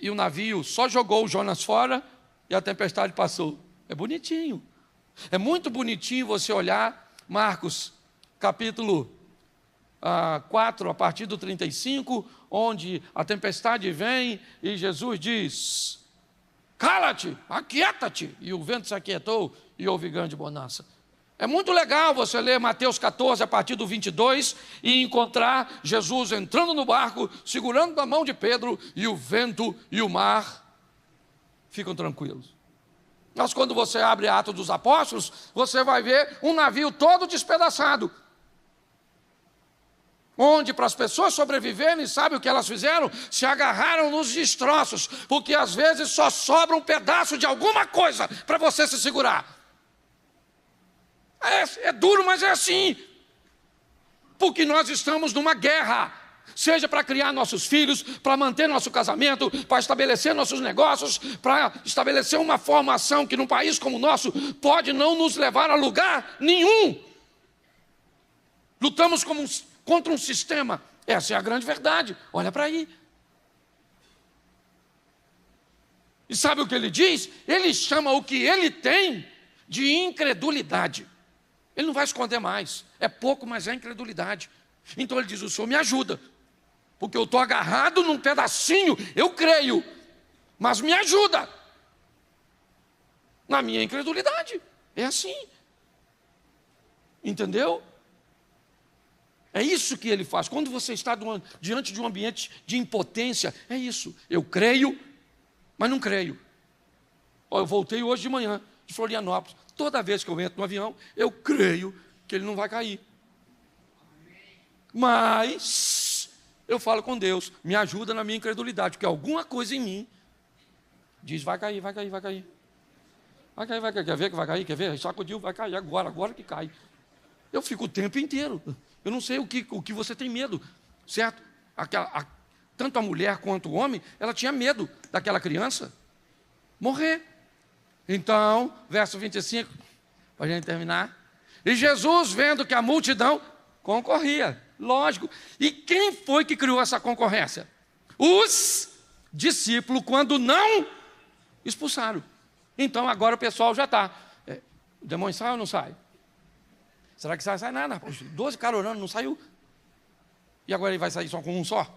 e o navio só jogou o Jonas fora e a tempestade passou. É bonitinho. É muito bonitinho você olhar, Marcos, capítulo 4, a partir do 35, onde a tempestade vem e Jesus diz, cala-te, aquieta-te. E o vento se aquietou e houve grande bonança. É muito legal você ler Mateus 14, a partir do 22, e encontrar Jesus entrando no barco, segurando na mão de Pedro, e o vento e o mar ficam tranquilos. Mas quando você abre Atos dos Apóstolos, você vai ver um navio todo despedaçado, onde para as pessoas sobreviverem, sabe o que elas fizeram? Se agarraram nos destroços, porque às vezes só sobra um pedaço de alguma coisa para você se segurar. É duro, mas é assim, porque nós estamos numa guerra, seja para criar nossos filhos, para manter nosso casamento, para estabelecer nossos negócios, para estabelecer uma formação que num país como o nosso pode não nos levar a lugar nenhum. Lutamos contra um sistema. Essa é a grande verdade. Olha para aí. E sabe o que ele diz? Ele chama o que ele tem de incredulidade. Ele não vai esconder mais. É pouco, mas é incredulidade. Então ele diz, o Senhor me ajuda. Porque eu estou agarrado num pedacinho, eu creio. Mas me ajuda. Na minha incredulidade. É assim. Entendeu? É isso que ele faz. Quando você está diante de um ambiente de impotência, é isso. Eu creio, mas não creio. Eu voltei hoje de manhã de Florianópolis. Toda vez que eu entro no avião, eu creio que ele não vai cair. Mas eu falo com Deus, me ajuda na minha incredulidade, porque alguma coisa em mim diz, vai cair, vai cair, vai cair. Vai cair, vai cair. Quer ver que vai cair? Quer ver? Sacudiu, vai cair agora que cai. Eu fico o tempo inteiro. Eu não sei o que você tem medo, certo? Tanto a mulher quanto o homem, ela tinha medo daquela criança morrer. Então, verso 25, para a gente terminar. E Jesus, vendo que a multidão concorria, lógico. E quem foi que criou essa concorrência? Os discípulos, quando não expulsaram. Então, agora o pessoal já está. O demônio sai ou não sai? Será que sai? Sai nada. 12 caras orando, não saiu. E agora ele vai sair só com um só?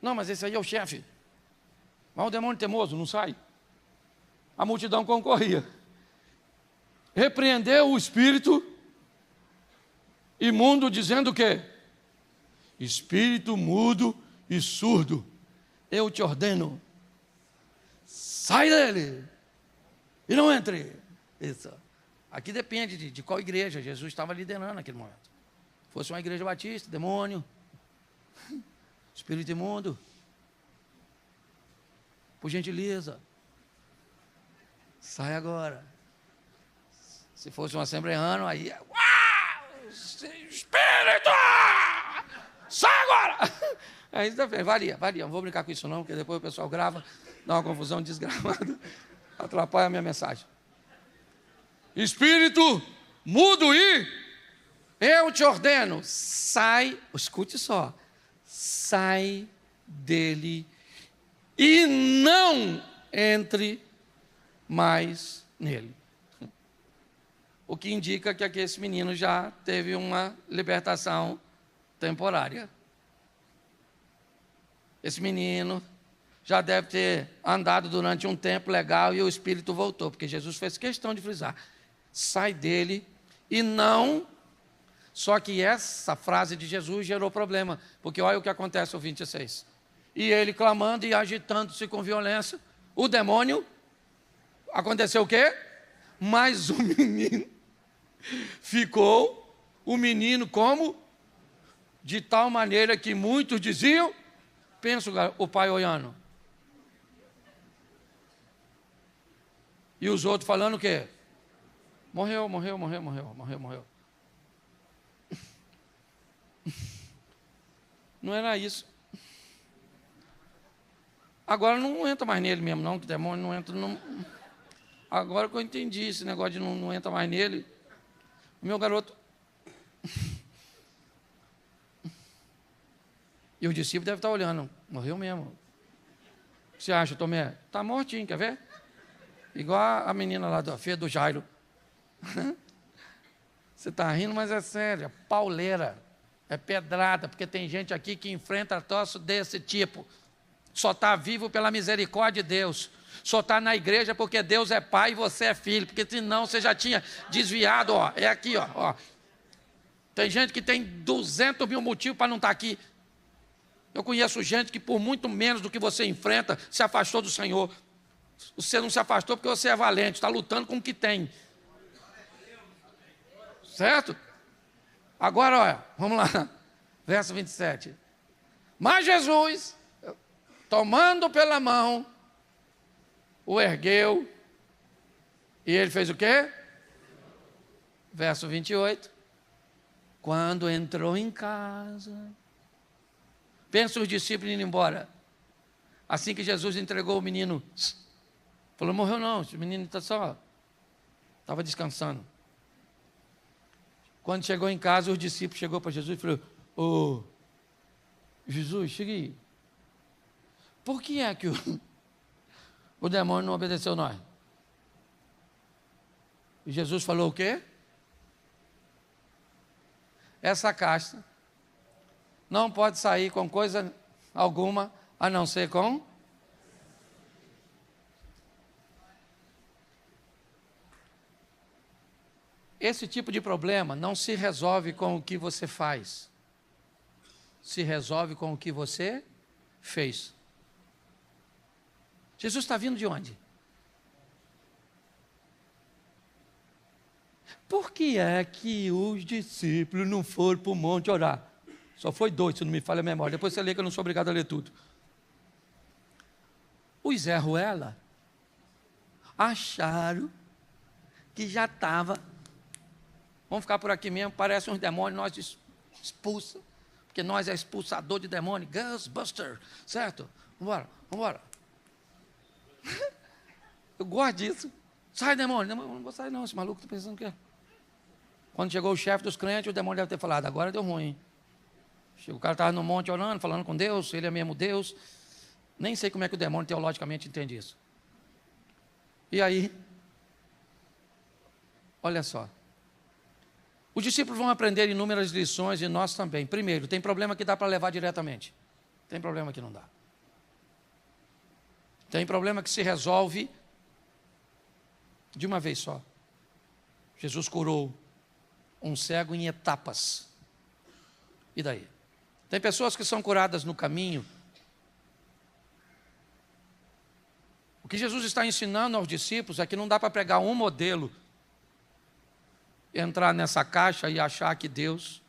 Não, mas esse aí é o chefe. Mas o demônio teimoso não sai. A multidão concorria. Repreendeu o espírito imundo, dizendo o quê? Espírito mudo e surdo, eu te ordeno, sai dele e não entre. Isso. Aqui depende de qual igreja Jesus estava liderando naquele momento. Fosse uma igreja batista, demônio, espírito imundo, por gentileza, sai agora. Se fosse um assembleano, aí, uau, espírito, sai agora. Aí varia, não vou brincar com isso não, porque depois o pessoal grava, dá uma confusão desgramada, atrapalha a minha mensagem. Espírito mudo e eu te ordeno, sai, escute só, sai dele e não entre mais nele. O que indica que aqui esse menino já teve uma libertação temporária. Esse menino já deve ter andado durante um tempo legal e o espírito voltou, porque Jesus fez questão de frisar. Sai dele e não... Só que essa frase de Jesus gerou problema, porque olha o que acontece no 26. E ele clamando e agitando-se com violência, o demônio, aconteceu o quê? Mas o menino ficou, o menino como? De tal maneira que muitos diziam, pensa o pai olhando. E os outros falando o quê? Morreu. Não era isso. Agora não entra mais nele mesmo, não, que demônio não entra. Não. Agora que eu entendi esse negócio de não entra mais nele. O meu garoto. E o discípulo deve estar olhando. Morreu mesmo. O que você acha, Tomé? Está mortinho, quer ver? Igual a menina lá da filha do Jairo. Você está rindo, mas é sério. É pauleira. É pedrada, porque tem gente aqui que enfrenta troço desse tipo. Só está vivo pela misericórdia de Deus. Só está na igreja porque Deus é pai e você é filho. Porque senão você já tinha desviado, ó. É aqui, ó. Tem gente que tem 200 mil motivos para não estar aqui. Eu conheço gente que por muito menos do que você enfrenta, se afastou do Senhor. Você não se afastou porque você é valente, está lutando com o que tem. Certo? Agora, olha, vamos lá. Verso 27. Mas Jesus, tomando pela mão, o ergueu, e ele fez o quê? Verso 28. Quando entrou em casa, pensa os discípulos indo embora. Assim que Jesus entregou o menino, falou, morreu não, esse menino estava descansando. Quando chegou em casa, os discípulos chegou para Jesus e falou, Ô, Jesus, chega aí. Por que é que o demônio não obedeceu nós? E Jesus falou o quê? Essa casta não pode sair com coisa alguma, a não ser com... Esse tipo de problema não se resolve com o que você faz. Se resolve com o que você fez. Jesus está vindo de onde? Por que é que os discípulos não foram para o monte orar? Só foi 2, se não me falha a memória. Depois você lê que eu não sou obrigado a ler tudo. Os Zé Ruela acharam que já estava... Vamos ficar por aqui mesmo, parece uns demônios, nós expulsa, porque nós é expulsador de demônio, Ghostbuster, certo? Vamos embora. Eu gosto disso. Sai, demônio. Não vou sair não, esse maluco está pensando que é. Quando chegou o chefe dos crentes, o demônio deve ter falado, agora deu ruim. O cara estava no monte orando, falando com Deus, ele é mesmo Deus. Nem sei como é que o demônio teologicamente entende isso. E aí, olha só. Os discípulos vão aprender inúmeras lições e nós também. Primeiro, tem problema que dá para levar diretamente. Tem problema que não dá. Tem problema que se resolve de uma vez só. Jesus curou um cego em etapas. E daí? Tem pessoas que são curadas no caminho. O que Jesus está ensinando aos discípulos é que não dá para pregar um modelo, entrar nessa caixa e achar que Deus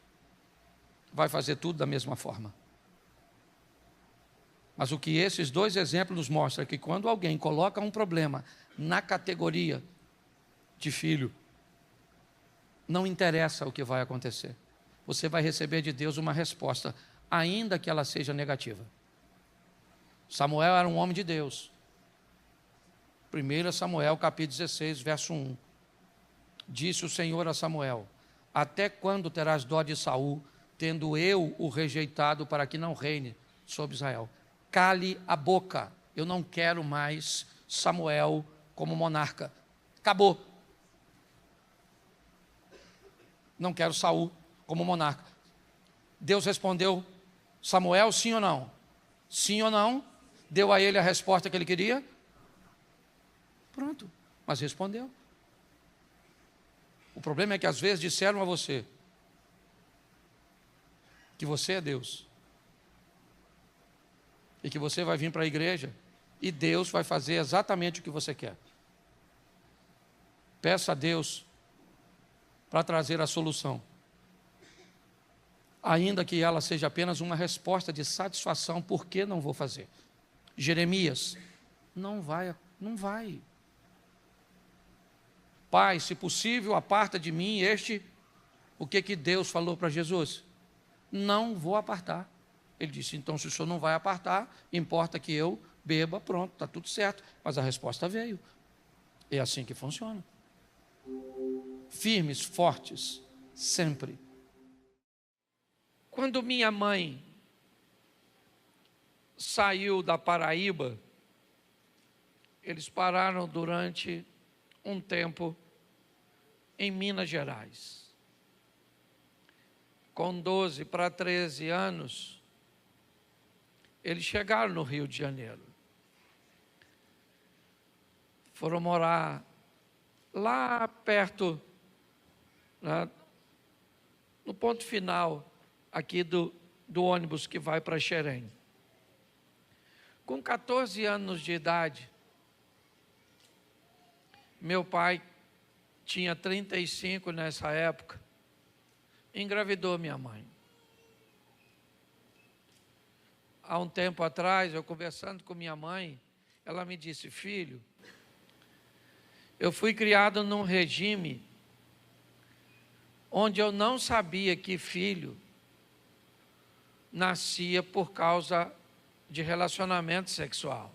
vai fazer tudo da mesma forma. Mas o que esses 2 exemplos nos mostram é que quando alguém coloca um problema na categoria de filho, não interessa o que vai acontecer. Você vai receber de Deus uma resposta, ainda que ela seja negativa. Samuel era um homem de Deus. 1 Samuel capítulo 16, verso 1. Disse o Senhor a Samuel: até quando terás dó de Saul, tendo eu o rejeitado para que não reine sobre Israel? Cale a boca, eu não quero mais Samuel como monarca. Acabou. Não quero Saul como monarca. Deus respondeu: Samuel, sim ou não? Sim ou não? Deu a ele a resposta que ele queria? Pronto, mas respondeu. O problema é que às vezes disseram a você que você é Deus e que você vai vir para a igreja e Deus vai fazer exatamente o que você quer. Peça a Deus para trazer a solução, ainda que ela seja apenas uma resposta de satisfação. Por que não vou fazer? Jeremias, não vai. Pai, se possível, aparta de mim o que Deus falou para Jesus? Não vou apartar. Ele disse, então se o senhor não vai apartar, importa que eu beba, pronto, está tudo certo. Mas a resposta veio. É assim que funciona. Firmes, fortes, sempre. Quando minha mãe saiu da Paraíba, eles pararam durante um tempo em Minas Gerais. Com 12 para 13 anos, eles chegaram no Rio de Janeiro. Foram morar lá perto, no ponto final aqui do ônibus que vai para Xerém. Com 14 anos de idade, meu pai tinha 35 nessa época, engravidou minha mãe. Há um tempo atrás, eu conversando com minha mãe, ela me disse, filho, eu fui criado num regime onde eu não sabia que filho nascia por causa de relacionamento sexual.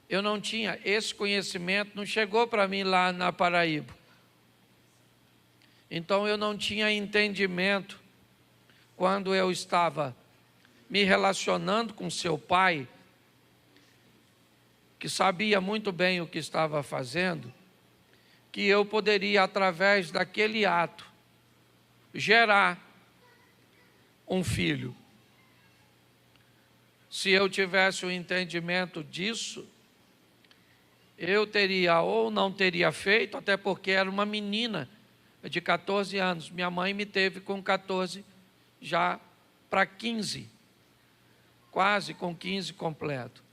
Eu não tinha esse conhecimento, não chegou para mim lá na Paraíba. Então eu não tinha entendimento quando eu estava me relacionando com seu pai, que sabia muito bem o que estava fazendo, que eu poderia, através daquele ato, gerar um filho. Se eu tivesse o entendimento disso, eu teria ou não teria feito, até porque era uma menina de 14 anos. Minha mãe me teve com 14, já para 15, quase com 15 completo.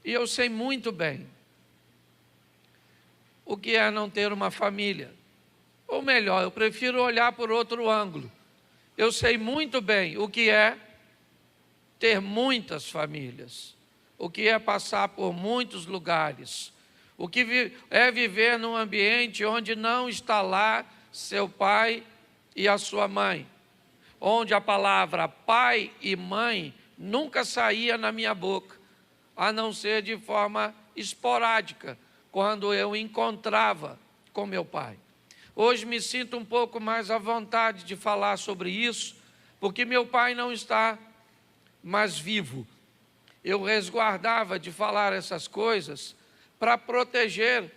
E eu sei muito bem o que é não ter uma família. Ou melhor, eu prefiro olhar por outro ângulo. Eu sei muito bem o que é ter muitas famílias, o que é passar por muitos lugares, o que é viver num ambiente onde não está lá seu pai e a sua mãe, onde a palavra pai e mãe nunca saía na minha boca, a não ser de forma esporádica, quando eu encontrava com meu pai. Hoje me sinto um pouco mais à vontade de falar sobre isso, porque meu pai não está mais vivo. Eu resguardava de falar essas coisas para proteger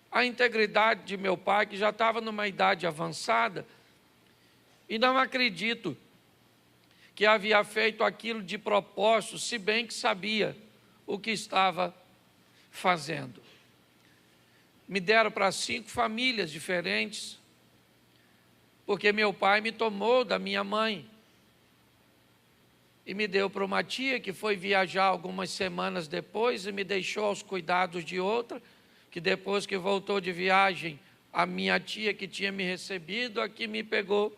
a integridade de meu pai, que já estava numa idade avançada, e não acredito que havia feito aquilo de propósito, se bem que sabia o que estava fazendo. Me deram para 5 famílias diferentes, porque meu pai me tomou da minha mãe e me deu para uma tia que foi viajar algumas semanas depois e me deixou aos cuidados de outra, que depois que voltou de viagem, a minha tia que tinha me recebido, aqui me pegou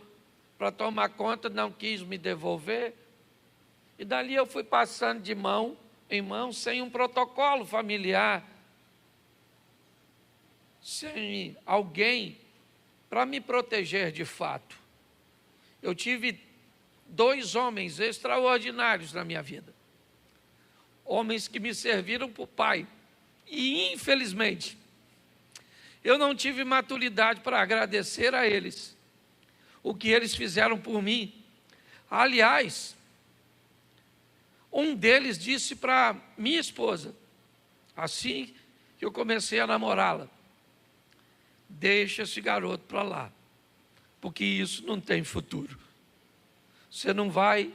para tomar conta, não quis me devolver. E dali eu fui passando de mão em mão, sem um protocolo familiar, sem alguém para me proteger de fato. Eu tive 2 homens extraordinários na minha vida. Homens que me serviram por pai. E, infelizmente, eu não tive maturidade para agradecer a eles o que eles fizeram por mim. Aliás, um deles disse para minha esposa, assim que eu comecei a namorá-la: deixa esse garoto para lá, porque isso não tem futuro. Você não vai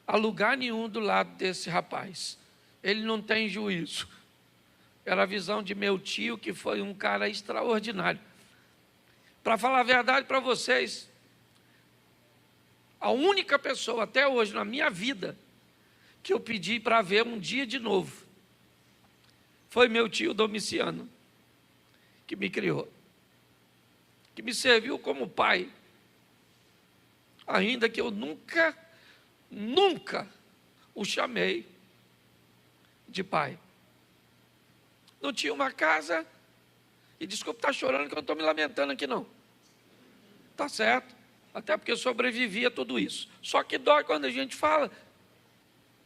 a lugar nenhum do lado desse rapaz. Ele não tem juízo. Era a visão de meu tio, que foi um cara extraordinário. Para falar a verdade para vocês, a única pessoa até hoje na minha vida que eu pedi para ver um dia de novo foi meu tio Domiciano, que me criou, que me serviu como pai, ainda que eu nunca o chamei de pai. Não tinha uma casa, e desculpa estar chorando que eu não estou me lamentando aqui não, está certo, até porque eu sobrevivi a tudo isso, só que dói quando a gente fala,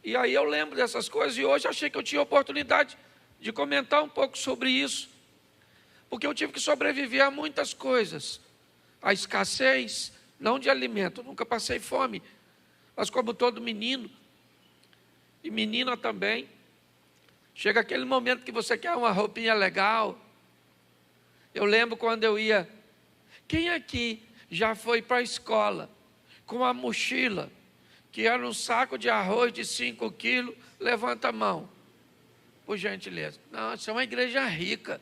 e aí eu lembro dessas coisas, e hoje achei que eu tinha oportunidade de comentar um pouco sobre isso, porque eu tive que sobreviver a muitas coisas, a escassez, não de alimento, nunca passei fome, mas como todo menino, e menina também, chega aquele momento que você quer uma roupinha legal. Eu lembro quando eu ia, quem aqui já foi para a escola com a mochila, que era um saco de arroz de 5 quilos, levanta a mão, por gentileza. Não, isso é uma igreja rica,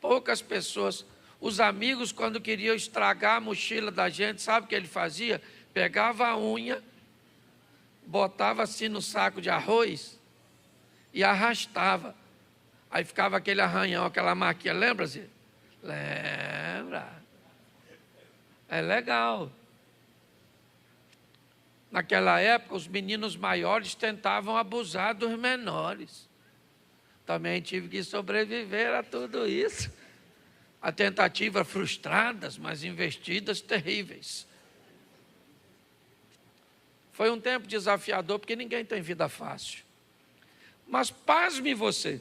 poucas pessoas. Os amigos, quando queriam estragar a mochila da gente, sabe o que ele fazia? Pegava a unha, botava assim no saco de arroz e arrastava. Aí ficava aquele arranhão, aquela marquinha. Lembra, Zé? Lembra. É legal. Naquela época, os meninos maiores tentavam abusar dos menores. Também tive que sobreviver a tudo isso. A tentativas frustradas, mas investidas terríveis. Foi um tempo desafiador, porque ninguém tem vida fácil. Mas pasme você,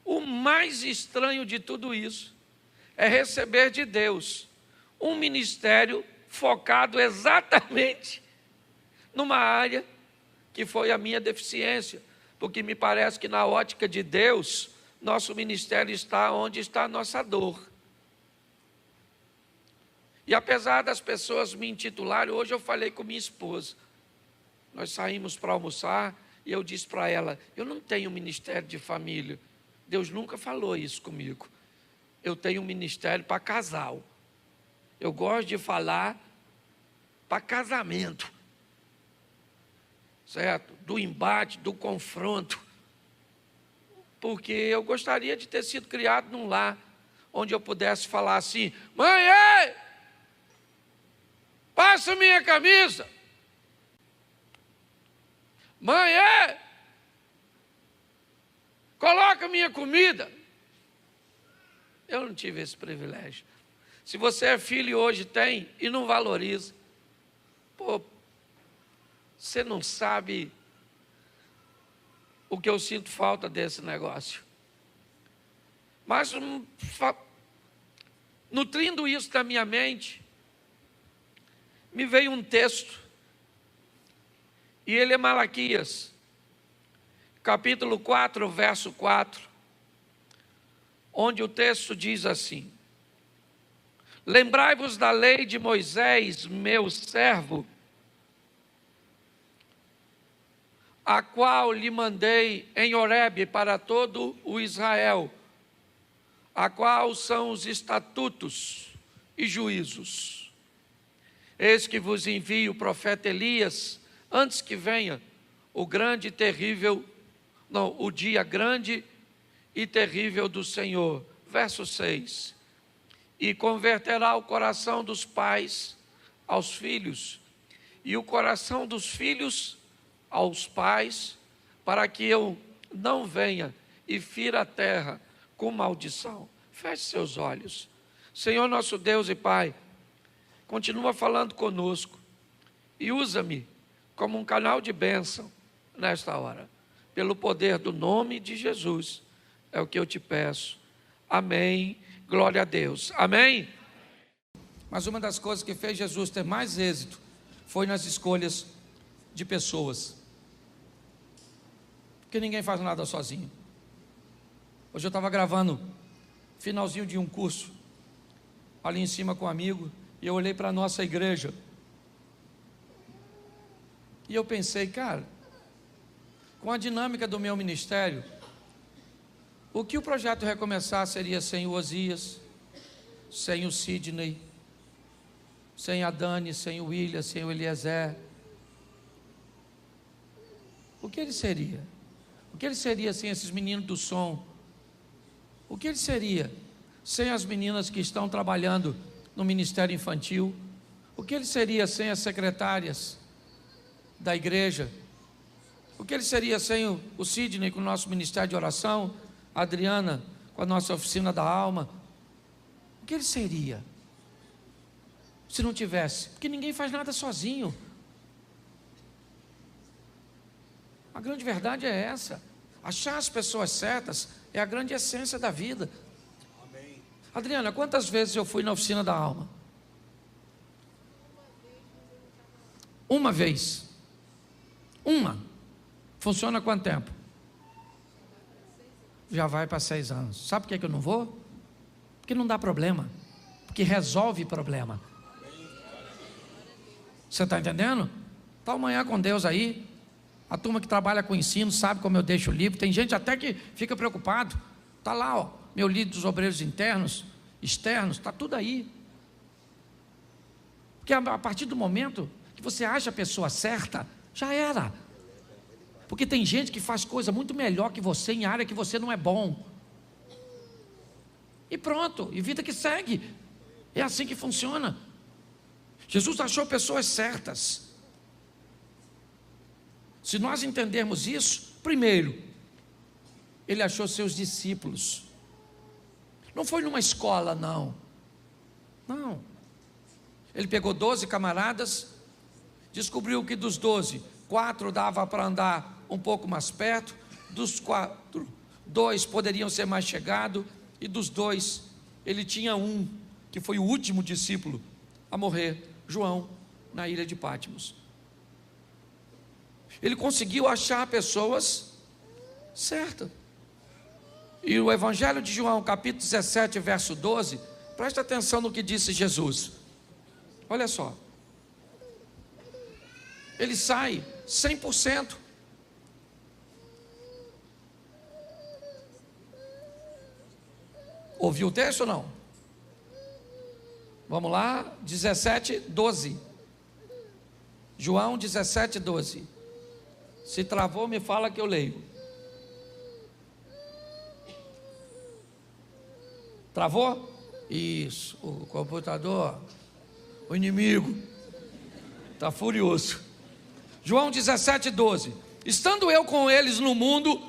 o mais estranho de tudo isso é receber de Deus um ministério focado exatamente numa área que foi a minha deficiência, porque me parece que na ótica de Deus, nosso ministério está onde está a nossa dor. E apesar das pessoas me intitularem, hoje eu falei com minha esposa, nós saímos para almoçar e eu disse para ela, eu não tenho ministério de família, Deus nunca falou isso comigo, eu tenho um ministério para casal, eu gosto de falar para casamento, certo? Do embate, do confronto, porque eu gostaria de ter sido criado num lar, onde eu pudesse falar assim, mãe, ei, passa minha camisa, mãe, ei, coloca minha comida. Eu não tive esse privilégio. Se você é filho e hoje tem e não valoriza, pô, você não sabe o que eu sinto falta desse negócio. Mas, nutrindo isso da minha mente, me veio um texto, e ele é Malaquias, capítulo 4, verso 4, onde o texto diz assim, lembrai-vos da lei de Moisés, meu servo, a qual lhe mandei em Horebe para todo o Israel, a qual são os estatutos e juízos. Eis que vos envio o profeta Elias, antes que venha o dia grande e terrível do Senhor. Verso 6. E converterá o coração dos pais aos filhos, e o coração dos filhos aos pais, para que eu não venha e fira a terra com maldição. Feche seus olhos. Senhor nosso Deus e Pai, continua falando conosco e usa-me como um canal de bênção nesta hora, pelo poder do nome de Jesus, é o que eu te peço. Amém, glória a Deus, amém? Mas uma das coisas que fez Jesus ter mais êxito foi nas escolhas de pessoas, porque ninguém faz nada sozinho. Hoje eu estava gravando finalzinho de um curso ali em cima com um amigo, e eu olhei para a nossa igreja e eu pensei, cara, com a dinâmica do meu ministério, o que o projeto Recomeçar seria sem o Osias, sem o Sidney, sem a Dani, sem o William, sem o Eliezer? O que ele seria? O que ele seria sem esses meninos do som? O que ele seria sem as meninas que estão trabalhando no Ministério Infantil? O que ele seria sem as secretárias da igreja? O que ele seria sem o Sidney com o nosso Ministério de Oração, a Adriana com a nossa Oficina da Alma? O que ele seria se não tivesse? Porque ninguém faz nada sozinho. A grande verdade é essa. Achar as pessoas certas é a grande essência da vida. Amém. Adriana, quantas vezes eu fui na Oficina da Alma? Uma vez. Uma. Funciona há quanto tempo? Já vai para 6 anos. Sabe por que eu não vou? Porque não dá problema. Porque resolve problema. Você está entendendo? Está amanhã com Deus aí. A turma que trabalha com ensino sabe como eu deixo o livro. Tem gente até que fica preocupado. Está lá, ó, meu livro dos obreiros internos, externos, está tudo aí. Porque a partir do momento que você acha a pessoa certa, já era. Porque tem gente que faz coisa muito melhor que você em área que você não é bom. E pronto, e vida que segue. É assim que funciona. Jesus achou pessoas certas. Se nós entendermos isso, primeiro, ele achou seus discípulos. Não foi numa escola, não. Não. Ele pegou 12 camaradas, descobriu que dos 12, 4 dava para andar um pouco mais perto, dos 4, 2 poderiam ser mais chegados, e dos 2, ele tinha um, que foi o último discípulo a morrer João na ilha de Patmos. Ele conseguiu achar pessoas certas. E o Evangelho de João, capítulo 17, verso 12, presta atenção no que disse Jesus. Olha só. Ele sai 100%. Ouviu o texto ou não? Vamos lá, 17, 12. João 17, 12. Se travou, me fala que eu leio. Travou? Isso, o computador, o inimigo, está furioso. João 17, 12. Estando eu com eles no mundo,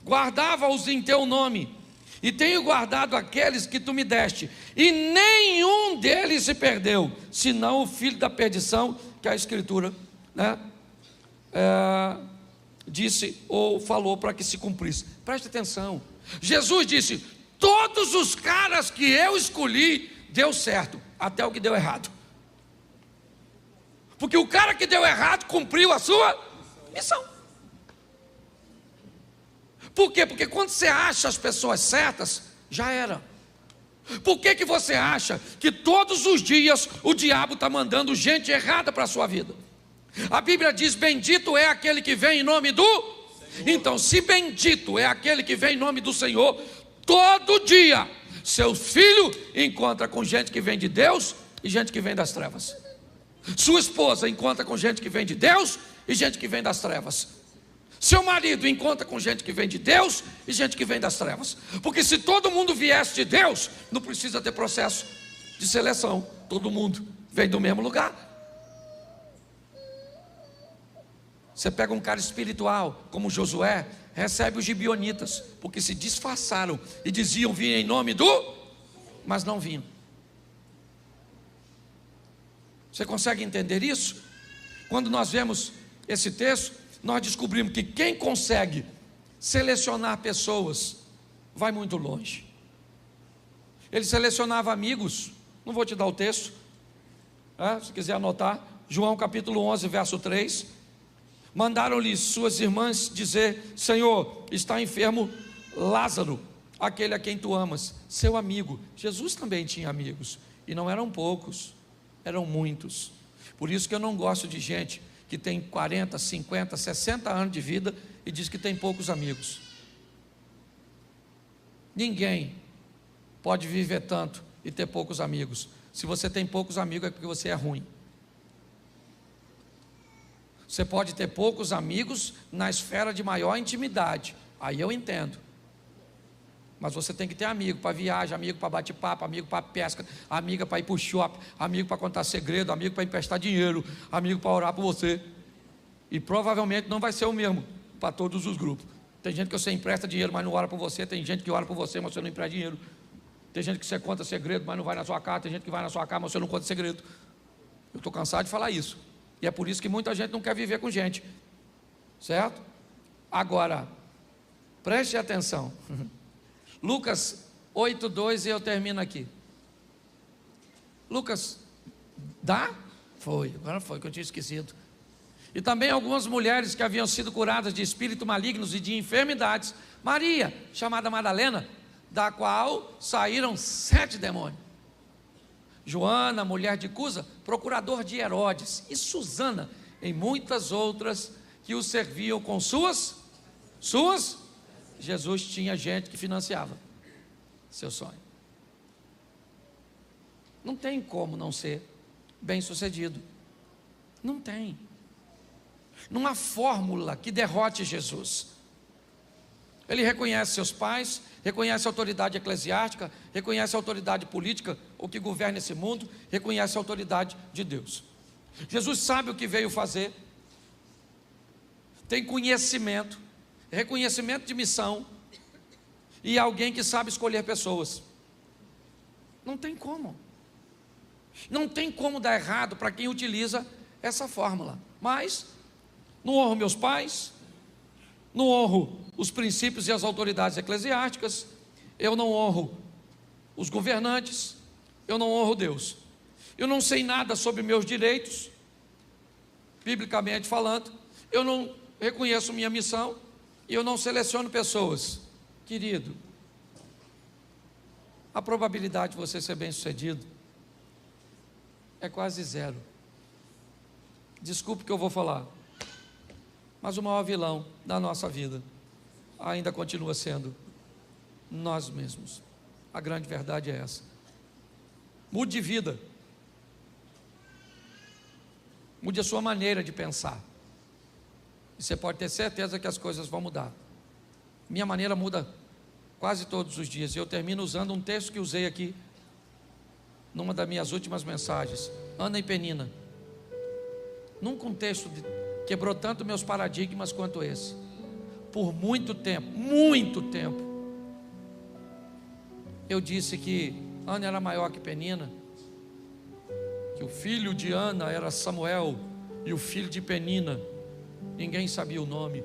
guardava-os em teu nome, e tenho guardado aqueles que tu me deste, e nenhum deles se perdeu, senão o filho da perdição, que a Escritura, disse ou falou para que se cumprisse. Preste atenção, Jesus disse: todos os caras que eu escolhi, deu certo, até o que deu errado. Porque o cara que deu errado cumpriu a sua missão. Por quê? Porque quando você acha as pessoas certas, já era. Por que você acha que todos os dias o diabo está mandando gente errada para a sua vida? A Bíblia diz: bendito é aquele que vem em nome do Senhor. Então, se bendito é aquele que vem em nome do Senhor, todo dia seu filho encontra com gente que vem de Deus e gente que vem das trevas. Sua esposa encontra com gente que vem de Deus e gente que vem das trevas. Seu marido encontra com gente que vem de Deus e gente que vem das trevas. Porque se todo mundo viesse de Deus, não precisa ter processo de seleção. Todo mundo vem do mesmo lugar. Você pega um cara espiritual como Josué, recebe os gibeonitas, porque se disfarçaram e diziam vir em nome do, mas não vinham. Você consegue entender isso? Quando nós vemos esse texto, nós descobrimos que quem consegue selecionar pessoas vai muito longe. Ele selecionava amigos. Não vou te dar o texto, se quiser anotar. João capítulo 11, verso 3. Mandaram-lhe suas irmãs dizer: Senhor, está enfermo Lázaro, aquele a quem tu amas, seu amigo. Jesus também tinha amigos, e não eram poucos, eram muitos. Por isso que eu não gosto de gente que tem 40, 50, 60 anos de vida e diz que tem poucos amigos. Ninguém pode viver tanto e ter poucos amigos. Se você tem poucos amigos é porque você é ruim. Você pode ter poucos amigos na esfera de maior intimidade, aí eu entendo. Mas você tem que ter amigo para viagem, amigo para bate-papo, amigo para pesca, amiga para ir para o shopping, amigo para contar segredo, amigo para emprestar dinheiro, amigo para orar por você. E provavelmente não vai ser o mesmo para todos os grupos. Tem gente que você empresta dinheiro, mas não ora por você. Tem gente que ora por você, mas você não empresta dinheiro. Tem gente que você conta segredo, mas não vai na sua casa. Tem gente que vai na sua casa, mas você não conta segredo. Eu estou cansado de falar isso. E é por isso que muita gente não quer viver com gente. Certo? Agora, preste atenção. Lucas 8:2 e eu termino aqui. Lucas, dá? Foi, agora foi que eu tinha esquecido. E também algumas mulheres que haviam sido curadas de espíritos malignos e de enfermidades. Maria, chamada Madalena, da qual saíram 7 demônios. Joana, mulher de Cusa, procurador de Herodes. E Susana, em muitas outras que o serviam com suas. Jesus tinha gente que financiava seu sonho. Não tem como não ser bem sucedido. Não tem. Não há fórmula que derrote Jesus. Ele reconhece seus pais, reconhece a autoridade eclesiástica, reconhece a autoridade política, o que governa esse mundo, reconhece a autoridade de Deus. Jesus sabe o que veio fazer, tem conhecimento, reconhecimento de missão, e alguém que sabe escolher pessoas. Não tem como. Não tem como dar errado para quem utiliza essa fórmula. Mas não honro meus pais, não honro os princípios e as autoridades eclesiásticas, eu não honro os governantes, eu não honro Deus. Eu não sei nada sobre meus direitos, biblicamente falando. Eu não reconheço minha missão e eu não seleciono pessoas. Querido, a probabilidade de você ser bem-sucedido é quase zero. Desculpe o que eu vou falar, mas o maior vilão da nossa vida ainda continua sendo nós mesmos. A grande verdade é essa. Mude de vida. Mude a sua maneira de pensar. E você pode ter certeza que as coisas vão mudar. Minha maneira muda quase todos os dias. E eu termino usando um texto que usei aqui numa das minhas últimas mensagens. Ana e Penina. Nunca um texto quebrou tanto meus paradigmas quanto esse. Por muito tempo, eu disse que Ana era maior que Penina, que o filho de Ana era Samuel e o filho de Penina, ninguém sabia o nome.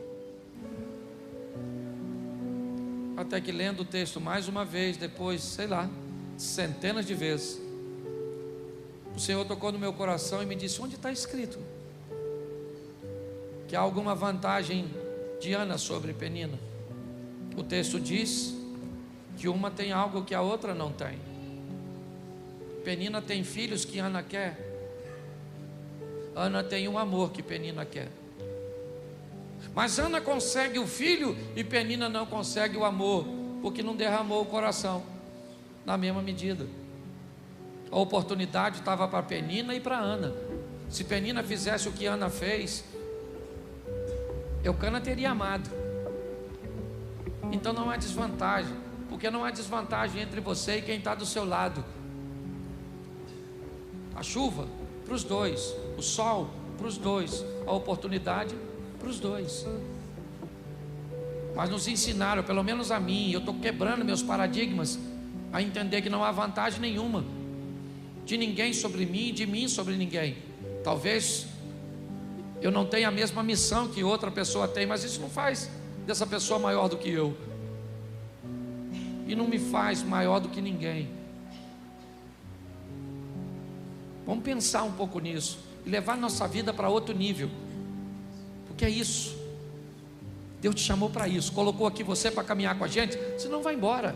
Até que, lendo o texto mais uma vez, depois, sei lá, centenas de vezes, o Senhor tocou no meu coração e me disse: onde está escrito que há alguma vantagem de Ana sobre Penina? O texto diz que uma tem algo que a outra não tem. Penina tem filhos que Ana quer. Ana tem um amor que Penina quer. Mas Ana consegue o filho e Penina não consegue o amor, porque não derramou o coração na mesma medida. A oportunidade estava para Penina e para Ana. Se Penina fizesse o que Ana fez, Eucana teria amado. Então não há desvantagem, porque não há desvantagem entre você e quem está do seu lado. A chuva para os dois, o sol para os dois, a oportunidade para os dois. Mas nos ensinaram, pelo menos a mim, eu estou quebrando meus paradigmas, a entender que não há vantagem nenhuma de ninguém sobre mim, de mim sobre ninguém. Talvez eu não tenha a mesma missão que outra pessoa tem, mas isso não faz dessa pessoa maior do que eu, e não me faz maior do que ninguém. Vamos pensar um pouco nisso e levar nossa vida para outro nível, porque é isso. Deus te chamou para isso, colocou aqui você para caminhar com a gente. Você não vai embora,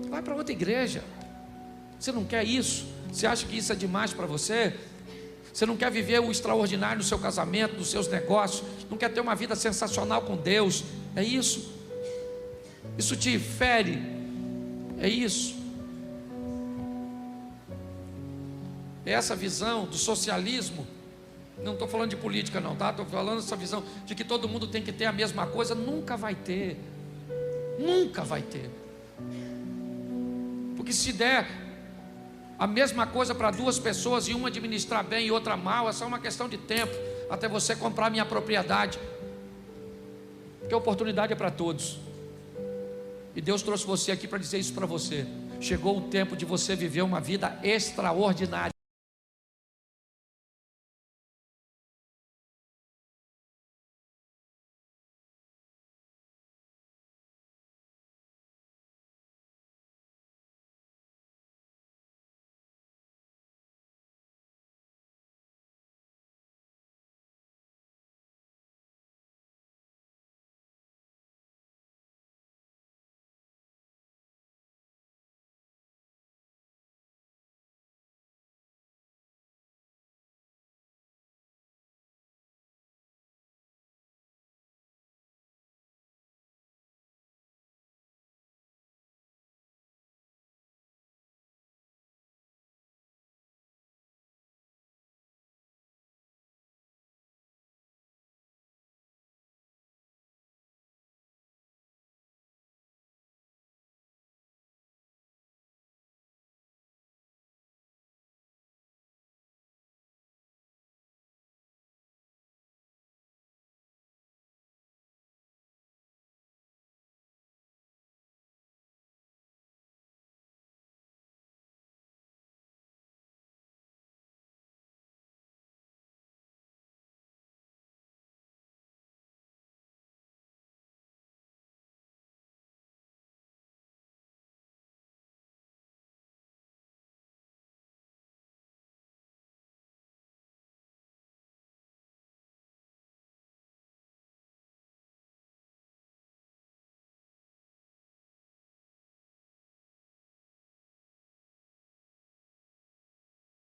vai para outra igreja. Você não quer isso? Você acha que isso é demais para você? Você não quer viver o extraordinário no seu casamento, nos seus negócios? Não quer ter uma vida sensacional com Deus? É isso? Isso te fere? É isso? É essa visão do socialismo? Não estou falando de política não, tá? Estou falando dessa visão de que todo mundo tem que ter a mesma coisa. Nunca vai ter. Nunca vai ter. Porque se der a mesma coisa para duas pessoas e uma administrar bem e outra mal, é só uma questão de tempo até você comprar minha propriedade, porque a oportunidade é para todos. E Deus trouxe você aqui para dizer isso para você. Chegou o tempo de você viver uma vida extraordinária.